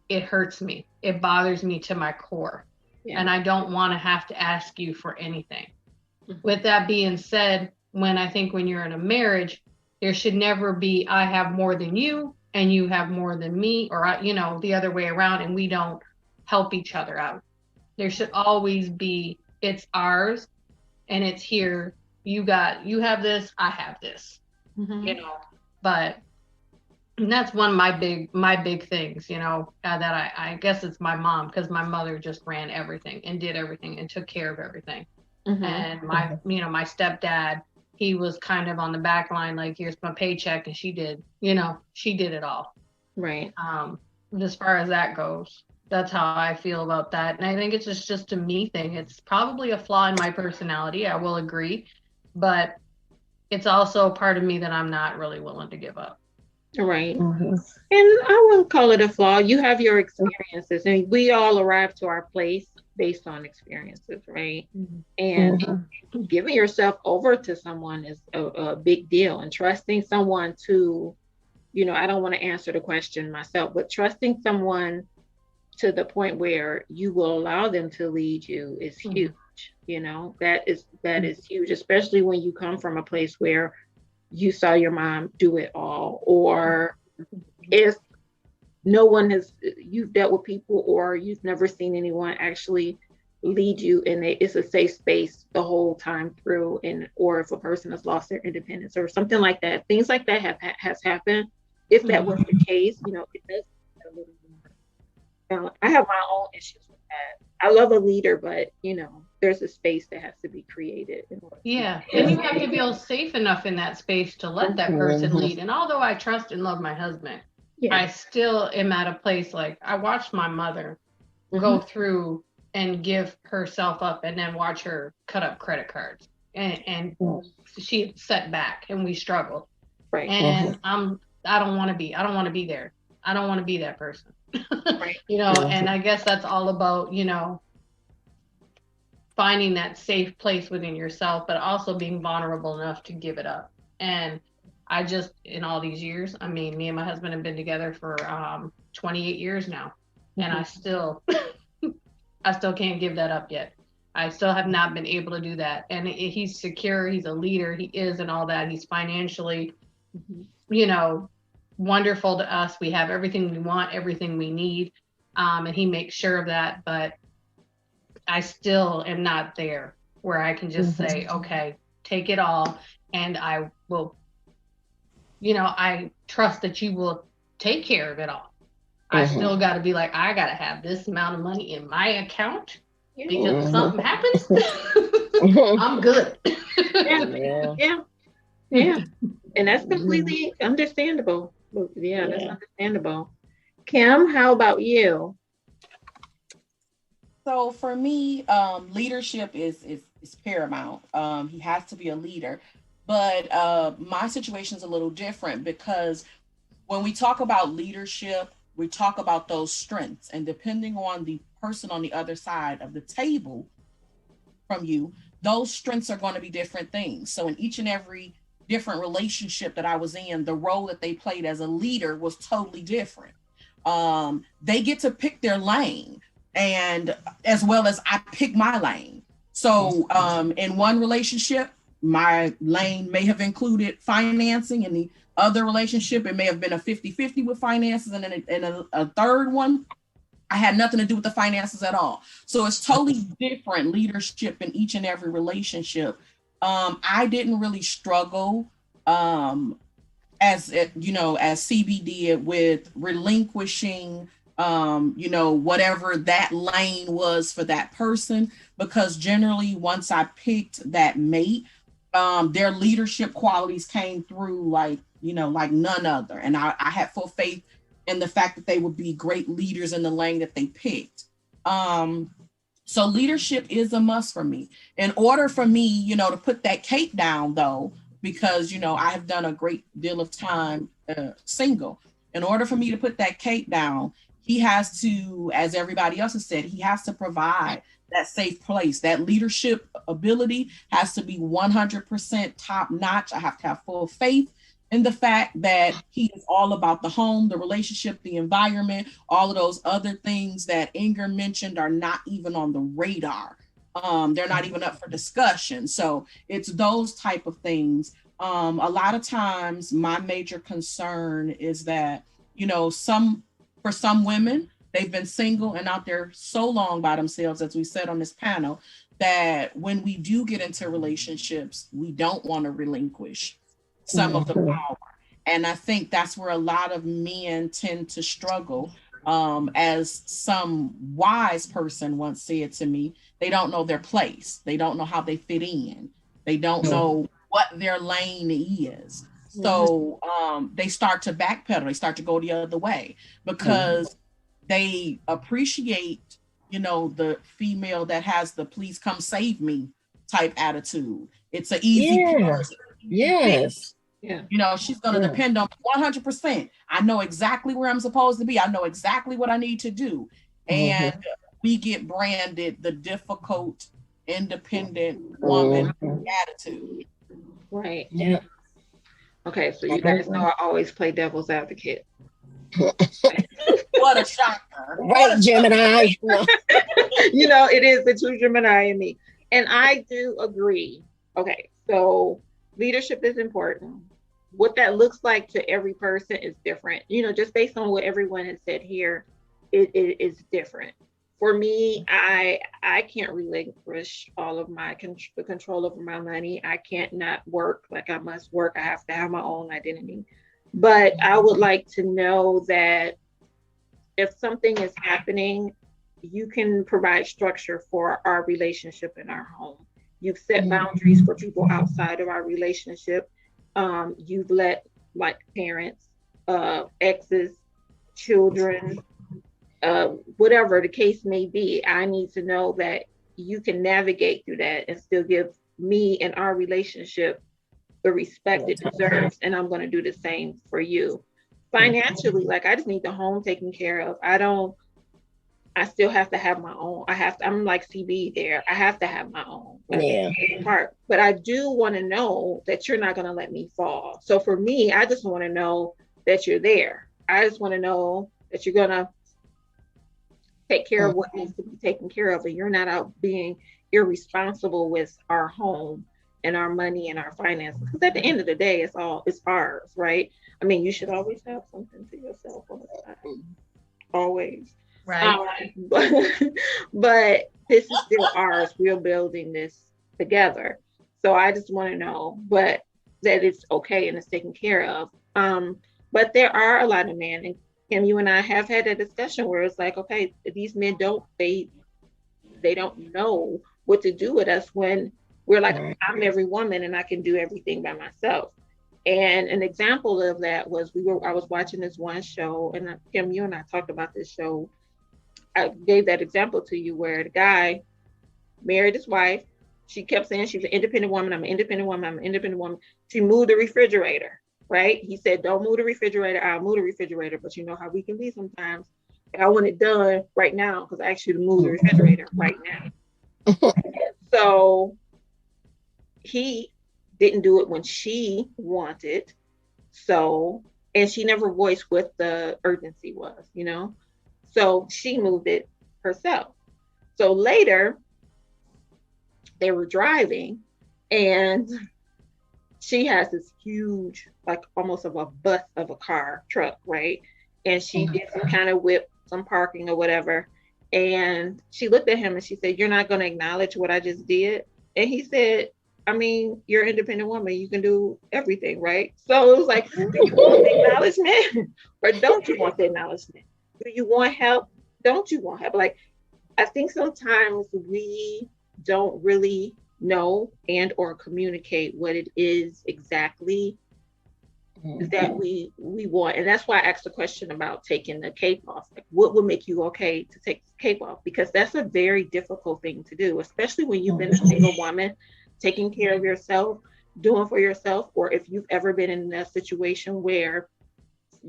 it hurts me. It bothers me to my core. Yeah. And I don't want to have to ask you for anything. With that being said, when you're in a marriage, there should never be, I have more than you and you have more than me, or, the other way around, and we don't help each other out. There should always be, it's ours and it's here. You have this, I have this, but and that's one of my big things, that I guess it's my mom, because my mother just ran everything and did everything and took care of everything. And my stepdad, he was kind of on the back line, like, here's my paycheck, and she did it all. Right. As far as that goes, that's how I feel about that. And I think it's just a me thing. It's probably a flaw in my personality, I will agree, but it's also a part of me that I'm not really willing to give up. Right. And I wouldn't call it a flaw. You have your experiences, and we all arrive to our place based on experiences, right? And giving yourself over to someone is a big deal, and trusting someone to, I don't want to answer the question myself, but trusting someone to the point where you will allow them to lead you is huge. That is huge, especially when you come from a place where you saw your mom do it all, or if you've dealt with people, or you've never seen anyone actually lead you, and it's a safe space the whole time through, or if a person has lost their independence or something like that, things like that has happened. If that was the case, it does a little more. I have my own issues with that. I love a leader, but there's a space that has to be created in order. Yeah, and you have to feel safe enough in that space to let that person lead. And although I trust and love my husband, I still am at a place, like, I watched my mother go through and give herself up, and then watch her cut up credit cards, and she set back, and we struggled. Right. And I don't want to be there. I don't want to be that person. Right. And I guess that's all about, finding that safe place within yourself, but also being vulnerable enough to give it up. And I just, in all these years, me and my husband have been together for 28 years now, and I still can't give that up yet. I still have not been able to do that. And he's secure, he's a leader, he is, and all that. He's financially, wonderful to us. We have everything we want, everything we need, and he makes sure of that. But I still am not there where I can just say, okay, take it all, and I will, I trust that you will take care of it all. I still got to be like, I got to have this amount of money in my account because if something happens, I'm good. Yeah. And that's completely understandable. Yeah, that's understandable. Kim, how about you? So for me, leadership is paramount. He has to be a leader, but my situation is a little different because when we talk about leadership, we talk about those strengths, and depending on the person on the other side of the table from you, those strengths are going to be different things. So in each and every different relationship that I was in, the role that they played as a leader was totally different. They get to pick their lane, and as well as I pick my lane. So in one relationship, my lane may have included financing. In the other relationship, it may have been a 50-50 with finances. And then in a third one, I had nothing to do with the finances at all. So it's totally different leadership in each and every relationship. I didn't really struggle as CB did with relinquishing whatever that lane was for that person, because generally once I picked that mate, their leadership qualities came through like none other. And I had full faith in the fact that they would be great leaders in the lane that they picked. So leadership is a must for me. In order for me, to put that cape down though, because, I have done a great deal of time single. In order for me to put that cape down, he has to, as everybody else has said, he has to provide that safe place. That leadership ability has to be 100% top notch. I have to have full faith in the fact that he is all about the home, the relationship, the environment, all of those other things that Inger mentioned are not even on the radar. They're not even up for discussion. So it's those type of things. A lot of times my major concern is that, for some women, they've been single and out there so long by themselves, as we said on this panel, that when we do get into relationships, we don't want to relinquish some of the power. And I think that's where a lot of men tend to struggle. As some wise person once said to me, they don't know their place. They don't know how they fit in. They don't know what their lane is. So they start to backpedal. They start to go the other way because they appreciate, the female that has the please come save me type attitude. It's an easy person. Yes. Yeah. She's going to depend on 100%. I know exactly where I'm supposed to be. I know exactly what I need to do. And we get branded the difficult, independent woman attitude. Right. Yeah. Okay, so you guys know I always play devil's advocate. What a shocker. Right, Gemini. It is the true Gemini in me. And I do agree. Okay, so leadership is important. What that looks like to every person is different. Just based on what everyone has said here, it is different. For me, I can't relinquish all of my the control over my money. I can't not work like I must work. I have to have my own identity. But I would like to know that if something is happening, you can provide structure for our relationship in our home. You've set boundaries for people outside of our relationship. You've let like parents, exes, children, whatever the case may be. I need to know that you can navigate through that and still give me and our relationship the respect it deserves. And I'm going to do the same for you. Financially, like I just need the home taken care of. I still have to have my own. I'm like CB there. I have to have my own part. But I do want to know that you're not going to let me fall. So for me, I just want to know that you're there. I just want to know that you're going to take care of what needs to be taken care of. And you're not out being irresponsible with our home and our money and our finances. Because at the end of the day, it's ours, right? I mean, you should always have something to yourself on the side. Always. Right. But this is still ours. We're building this together. So I just want to know, but that it's okay and it's taken care of. But there are a lot of men, and Kim, you and I have had a discussion where it's like, okay, these men they don't know what to do with us when we're like, Right. I'm every woman and I can do everything by myself. And an example of that was I was watching this one show, and Kim, you and I talked about this show. I gave that example to you where the guy married his wife. She kept saying she's an independent woman. I'm an independent woman. I'm an independent woman. She moved the refrigerator, right? He said, don't move the refrigerator. I'll move the refrigerator. But you know how we can be sometimes. I want it done right now because I asked you to move the refrigerator right now. So he didn't do it when she wanted. So, and she never voiced what the urgency was, you know? So she moved it herself. So later, they were driving and she has this huge, like almost of a bus of a car truck, right? And she did some kind of whip, some parking or whatever. And she looked at him and she said, you're not going to acknowledge what I just did? And he said, I mean, you're an independent woman. You can do everything, right? So it was like, do you want the acknowledgement or don't you want the acknowledgement? Do you want help? Don't you want help? Like, I think sometimes we don't really know and or communicate what it is exactly that we want. And that's why I asked the question about taking the cape off. Like, what would make you okay to take the cape off? Because that's a very difficult thing to do, especially when you've been a single woman, taking care of yourself, doing for yourself, or if you've ever been in a situation where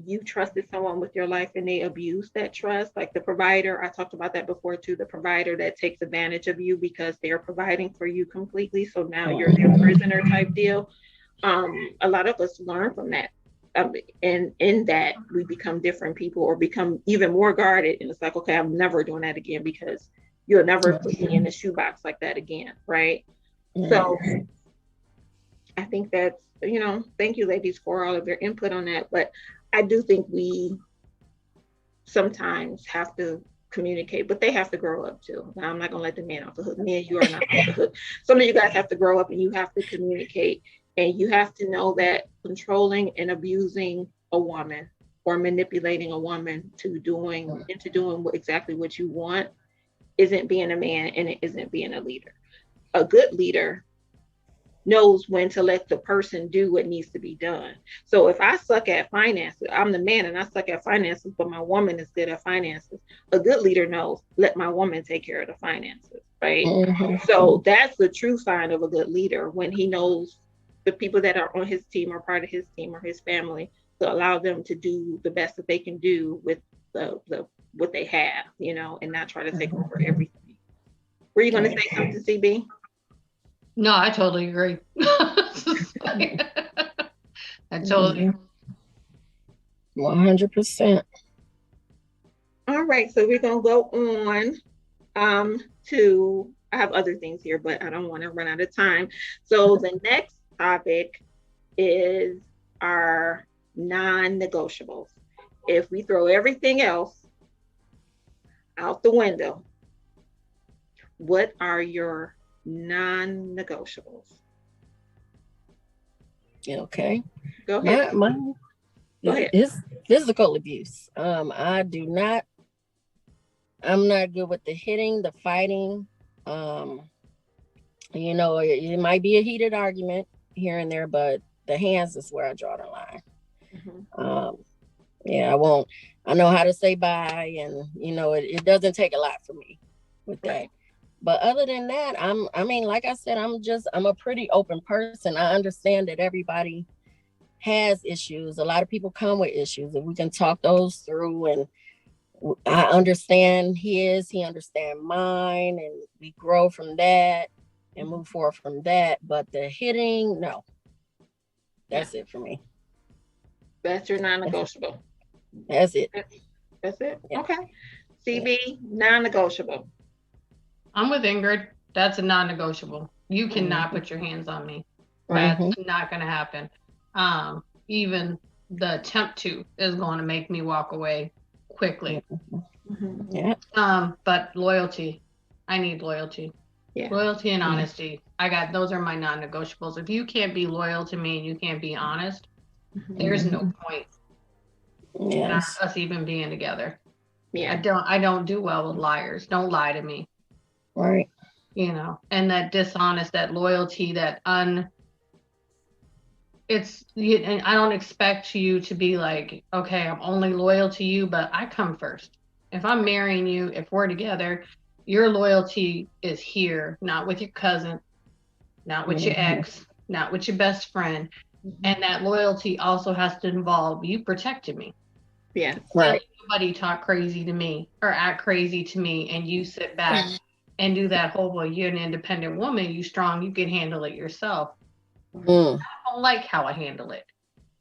you trusted someone with your life and they abuse that trust, like the provider. I talked about that before too, the provider that takes advantage of you because they're providing for you completely. So now you're their prisoner type deal. A lot of us learn from that. And in that we become different people or become even more guarded. And it's like, okay, I'm never doing that again because you'll never put me in a shoebox like that again. Right. So I think that's, thank you ladies for all of your input on that. But I do think we sometimes have to communicate, but they have to grow up too. Now, I'm not going to let the man off the hook. Me and you are not off the hook. Some of you guys have to grow up and you have to communicate, and you have to know that controlling and abusing a woman or manipulating a woman into doing exactly what you want isn't being a man, and it isn't being a leader. A good leader knows when to let the person do what needs to be done. So if I suck at finances, I'm the man and I suck at finances, but my woman is good at finances. A good leader knows, let my woman take care of the finances, right? So that's the true sign of a good leader, when he knows the people that are on his team or part of his team or his family, to allow them to do the best that they can do with the what they have, and not try to take over everything. Were you going to say something, CB? No, I totally agree. I totally 100%. All right, so we're gonna go on to, I have other things here, but I don't want to run out of time. So the next topic is our non-negotiables. If we throw everything else out the window, what are your non-negotiables? Okay. Go ahead. Go ahead. Is physical abuse. I'm not good with the hitting, the fighting. It might be a heated argument here and there, but the hands is where I draw the line. I won't. I know how to say bye, and it doesn't take a lot for me with that. But other than that, like I said, I'm a pretty open person. I understand that everybody has issues. A lot of people come with issues, and we can talk those through. And I understand he understands mine, and we grow from that and move forward from that. But the hitting, no, that's it for me. That's your non-negotiable. That's it. That's it. Yeah. Okay. CB, non-negotiable. I'm with Ingrid. That's a non-negotiable. You cannot put your hands on me. That's not going to happen. Even the attempt to is going to make me walk away quickly. Yeah. But loyalty. I need loyalty. Yeah. Loyalty and honesty. Those are my non-negotiables. If you can't be loyal to me and you can't be honest, there's no point in us even being together. Yeah. I don't do well with liars. Don't lie to me. Right. And that dishonest, that loyalty, and I don't expect you to be like, okay, I'm only loyal to you, but I come first. If I'm marrying you, if we're together, your loyalty is here, not with your cousin, not with your ex, not with your best friend. And that loyalty also has to involve you protecting me. Yeah. Right. Nobody talk crazy to me or act crazy to me, and you sit back and do that whole, well, you're an independent woman, you strong, you can handle it yourself. I don't like how I handle it.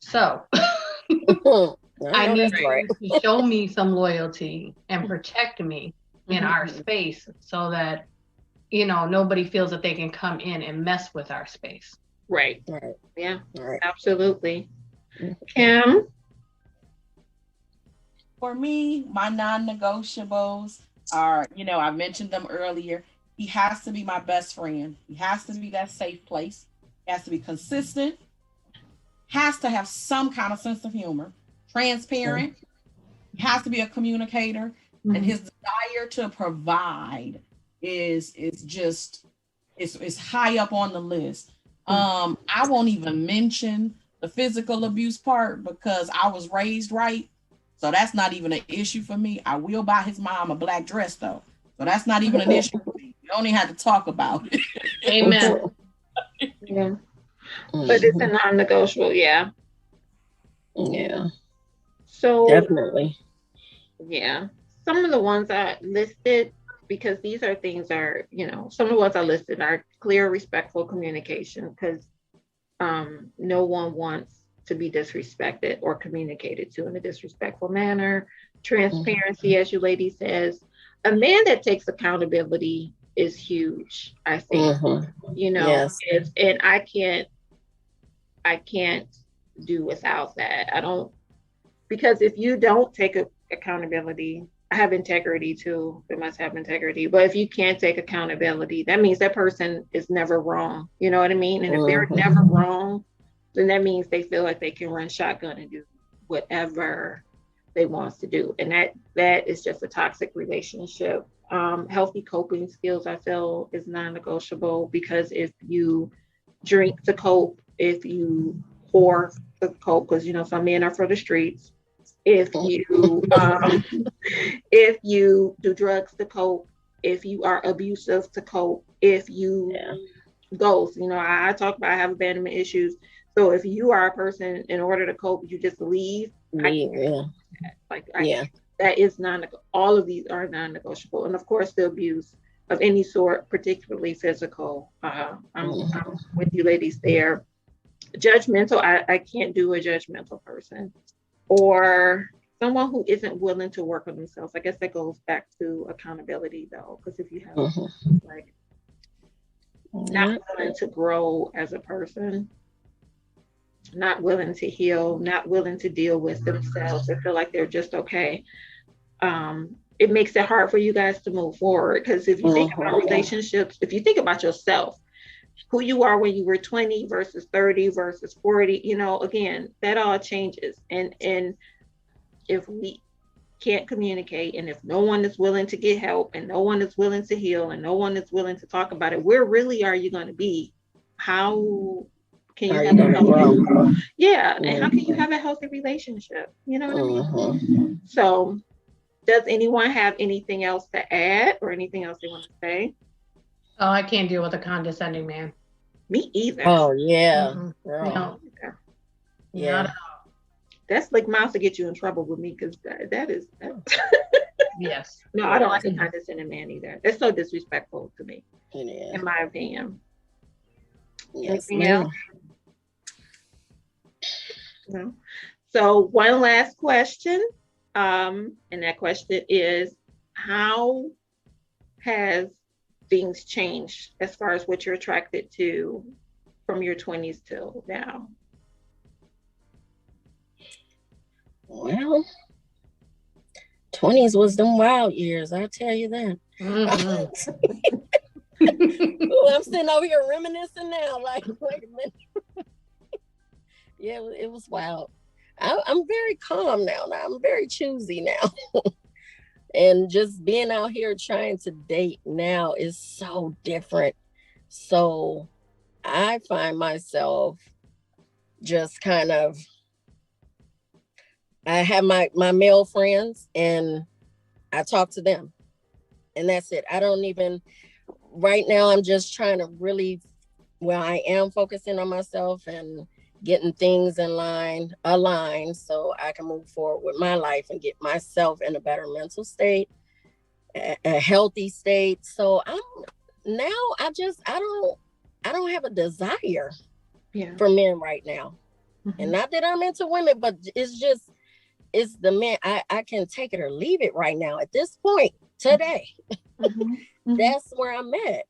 So I need you to show me some loyalty and protect me in our space so that, nobody feels that they can come in and mess with our space. Right. Right. Yeah. Right. Absolutely. Kim? For me, my non-negotiables are, I mentioned them earlier. He has to be my best friend. He has to be that safe place. He has to be consistent. Has to have some kind of sense of humor. Transparent. He has to be a communicator. And his desire to provide is just is high up on the list. I won't even mention the physical abuse part because I was raised right. So that's not even an issue for me. I will buy his mom a black dress though. So that's not even an issue for me. We only had to talk about it. Amen. Yeah. But it's a non-negotiable, yeah. Yeah. So definitely. Yeah. Some of the ones I listed, because these are things are, some of the ones I listed are clear, respectful communication, because no one wants to be disrespected or communicated to in a disrespectful manner. Transparency, as you lady says, a man that takes accountability is huge, I think. Yes. And I can't do without that. I don't, because if you don't take accountability, I have integrity too. They must have integrity. But if you can't take accountability, that means that person is never wrong. You know what I mean? And if they're never wrong, then that means they feel like they can run shotgun and do whatever they want to do. And that is just a toxic relationship. Healthy coping skills, I feel, is non-negotiable, because if you drink to cope, if you whore to cope, because some men are for the streets, if you do drugs to cope, if you are abusive to cope, if you ghost, I talk about I have abandonment issues. So if you are a person, in order to cope, you just leave. That is all of these are non-negotiable. And of course, the abuse of any sort, particularly physical. I'm with you ladies there. Judgmental, I can't do a judgmental person, or someone who isn't willing to work on themselves. I guess that goes back to accountability though, because if you have like not willing to grow as a person, not willing to heal, not willing to deal with themselves, they feel like they're just okay. It makes it hard for you guys to move forward, because if you think about relationships, if you think about yourself, who you are when you were 20 versus 30 versus 40, again, that all changes. And if we can't communicate, and if no one is willing to get help, and no one is willing to heal, and no one is willing to talk about it, where really are you going to be? How can you have a healthy, and how can you have a healthy relationship? You know what I mean? So does anyone have anything else to add or anything else they want to say? Oh, I can't deal with a condescending man. Me either. Oh yeah. No. Yeah. Not at all. That's like mouth to get you in trouble with me, because that is yes. No, I don't like a condescending man either. That's so disrespectful to me, in my opinion. Yes, anything else? No. So one last question, and that question is, how has things changed as far as what you're attracted to from your 20s till now? Well, 20s was them wild years, I'll tell you that. Ooh, I'm sitting over here reminiscing now. Like, wait a minute. Yeah, it was wild. I'm very calm now. I'm very choosy now. And just being out here trying to date now is so different. So I find myself just kind of, I have my male friends and I talk to them, and that's it. I don't even, right now, I'm just trying to really, well, I am focusing on myself and getting things in line, aligned, so I can move forward with my life and get myself in a better mental state, a healthy state. So I'm now, I don't have a desire for men right now. And not that I'm into women, but it's the man. I can take it or leave it right now at this point today. That's where I'm at.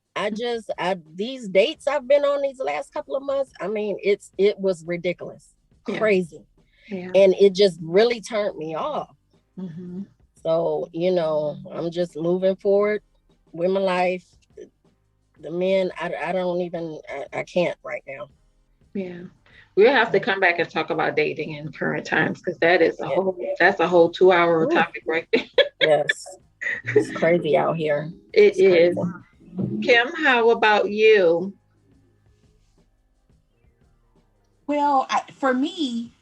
These dates I've been on these last couple of months, I mean, it was ridiculous, crazy. And it just really turned me off. So, I'm just moving forward with my life. The men, I don't even, I can't right now. Yeah. We'll have to come back and talk about dating in current times, because that's a whole 2-hour topic right there. Yes. It's crazy out here. It is. Kim, how about you? Well, for me,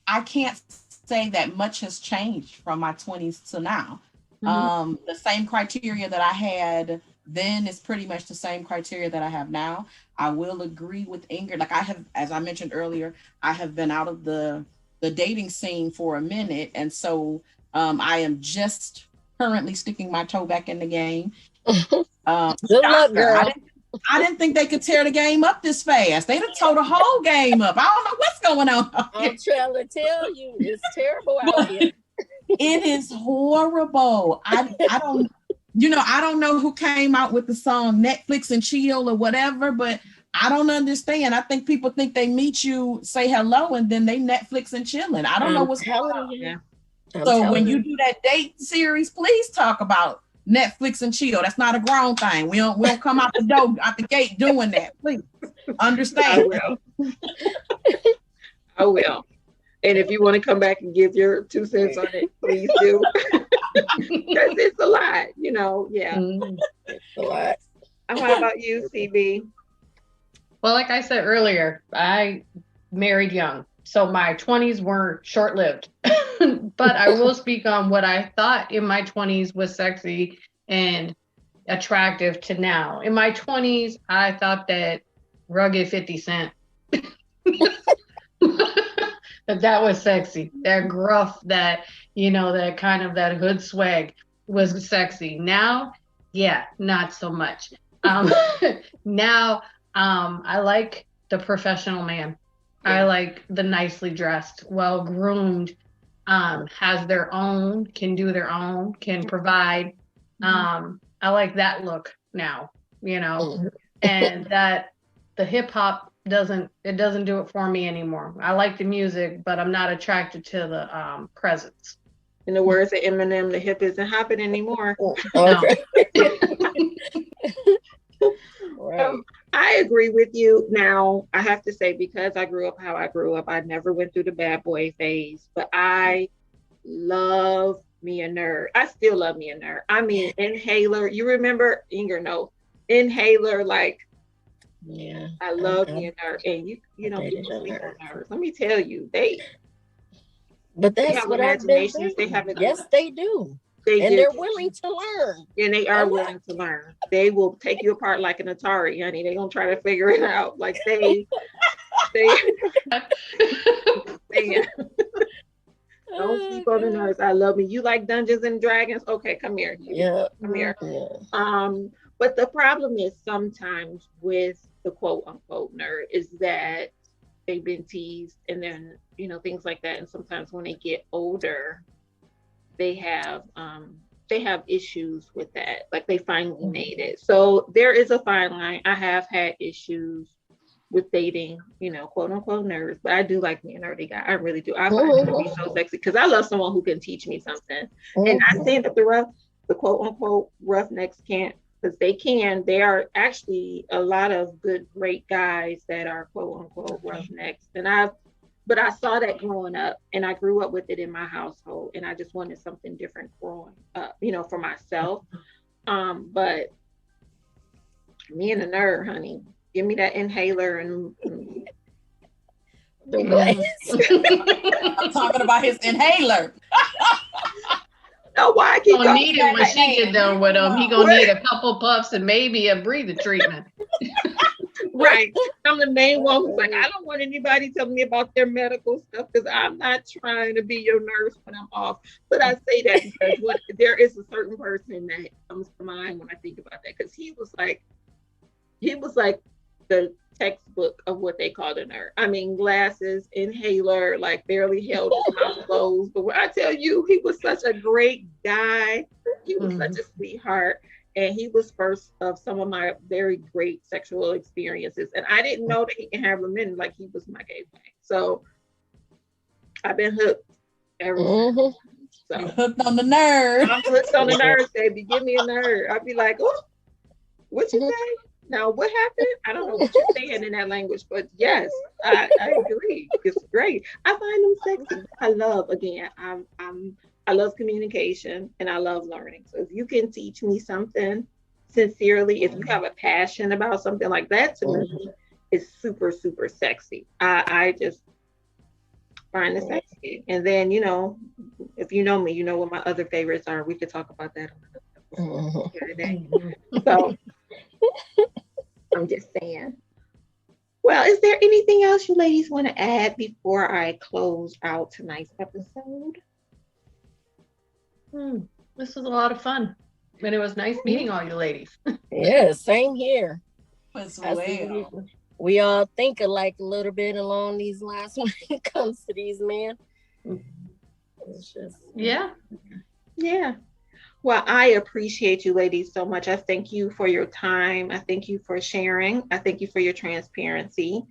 I can't say that much has changed from my 20s to now. The same criteria that I had then is pretty much the same criteria that I have now. I will agree with Ingrid. Like, I have, as I mentioned earlier, I have been out of the dating scene for a minute. And so I am just currently sticking my toe back in the game. Good luck, girl. I didn't think they could tear the game up this fast. They done tore the whole game up. I don't know what's going on. I'm trying to tell you, it's terrible out here. It is horrible. I don't, I don't know who came out with the song Netflix and Chill or whatever, but I don't understand. I think people think they meet you, say hello, and then they Netflix and chilling. I don't know what's going on. Yeah. So when you do that date series, please talk about Netflix and chill. That's not a grown thing. We don't come out the gate doing that. Please understand. I will. And if you want to come back and give your 2 cents on it, please do. Because it's a lot, yeah. It's a lot. How about you, CB? Well, like I said earlier, I married young, so my 20s were short-lived. But I will speak on what I thought in my 20s was sexy and attractive to now. In my 20s, I thought that rugged 50 Cent, that was sexy. That gruff, that kind of that hood swag was sexy. Now, not so much. Now, I like the professional man. I like the nicely dressed, well-groomed, has their own, can do their own, can provide. I like that look now, and that the hip hop doesn't do it for me anymore. I like the music, but I'm not attracted to the presence. In the words of Eminem, the hip isn't hopping anymore. Okay. Right. I agree with you. Now, I have to say, because I grew up how I grew up, I never went through the bad boy phase, but I love me a nerd. I still love me a nerd. I mean, Inhaler, you remember, Inger, no, Inhaler, like, I love me a nerd. And people sleep on nerds. Let me tell you, but that's have what imaginations. They have it. Yes, they do. They're willing to learn. And they are willing to learn. They will take you apart like an Atari, honey. They're gonna try to figure it out. Like they don't sleep on the nerds. I love me. You like Dungeons and Dragons? Okay, come here. Come here. Yeah. But the problem is sometimes with the quote unquote nerd is that they've been teased, and then things like that. And sometimes when they get older, they have issues with that. Like, they finally made it. So there is a fine line. I have had issues with dating, quote unquote nerds, but I do like me a nerdy guy. I really do. I find it to be so sexy because I love someone who can teach me something. And I saying that the quote unquote roughnecks can't because there are actually a lot of good, great guys that are quote unquote roughnecks. But I saw that growing up, and I grew up with it in my household, and I just wanted something different growing up, for myself. But me and a nerd, honey, give me that inhaler and The glass. I'm talking about his inhaler. know why I He keep gonna going need it back. when she get done with him. He gonna need a couple puffs and maybe a breathing treatment. Right. I'm the main one who's like, I don't want anybody telling me about their medical stuff because I'm not trying to be your nurse when I'm off. But I say that because there is a certain person that comes to mind when I think about that. Because he was like the textbook of what they call a nerd. I mean, glasses, inhaler, like barely held his mouth closed. But when I tell you, he was such a great guy. He was such a sweetheart. And he was first of some of my very great sexual experiences. And I didn't know that he can have them in, like he was my gateway. So I've been hooked ever since. So You're hooked on the nerd. I'm hooked on the nerd, baby. Give me a nerd. I'd be like, oh, what you say? Now what happened? I don't know what you're saying in that language, but yes, I agree. It's great. I find them sexy. I love again. I love communication and I love learning. So if you can teach me something sincerely, if you have a passion about something like that, to me, it's super, super sexy. I just find it sexy. And then, if you know me, you know what my other favorites are. We could talk about that today. So I'm just saying. Well, is there anything else you ladies want to add before I close out tonight's episode? This was a lot of fun. And it was nice meeting all you ladies. Yeah, same here. As I see well. we all think alike a little bit along these lines when it comes to these men. It's just Yeah. Well, I appreciate you ladies so much. I thank you for your time. I thank you for sharing. I thank you for your transparency.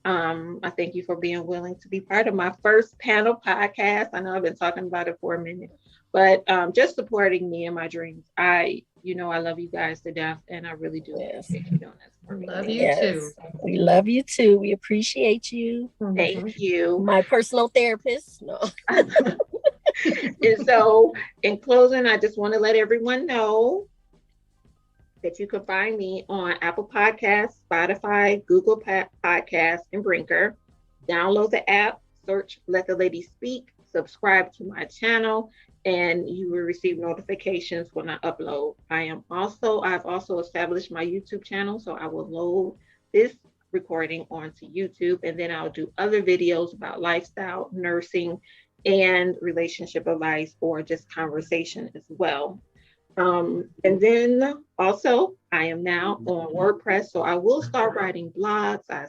I thank you for being willing to be part of my first panel podcast. I know I've been talking about it for a minute, but just supporting me in my dreams. I love you guys to death, and I really do appreciate you doing this for me. Love you too. We love you too. We appreciate you. Thank you. My personal therapist. No. And so, in closing, I just want to let everyone know that you can find me on Apple Podcasts, Spotify, Google Podcasts, and Brinker. Download the app, search Let the Lady Speak, subscribe to my channel, and you will receive notifications when I upload. I've also established my YouTube channel, so I will load this recording onto YouTube, and then I'll do other videos about lifestyle, nursing, and relationship advice, or just conversation as well. And then also, I am now on WordPress, so I will start writing blogs. I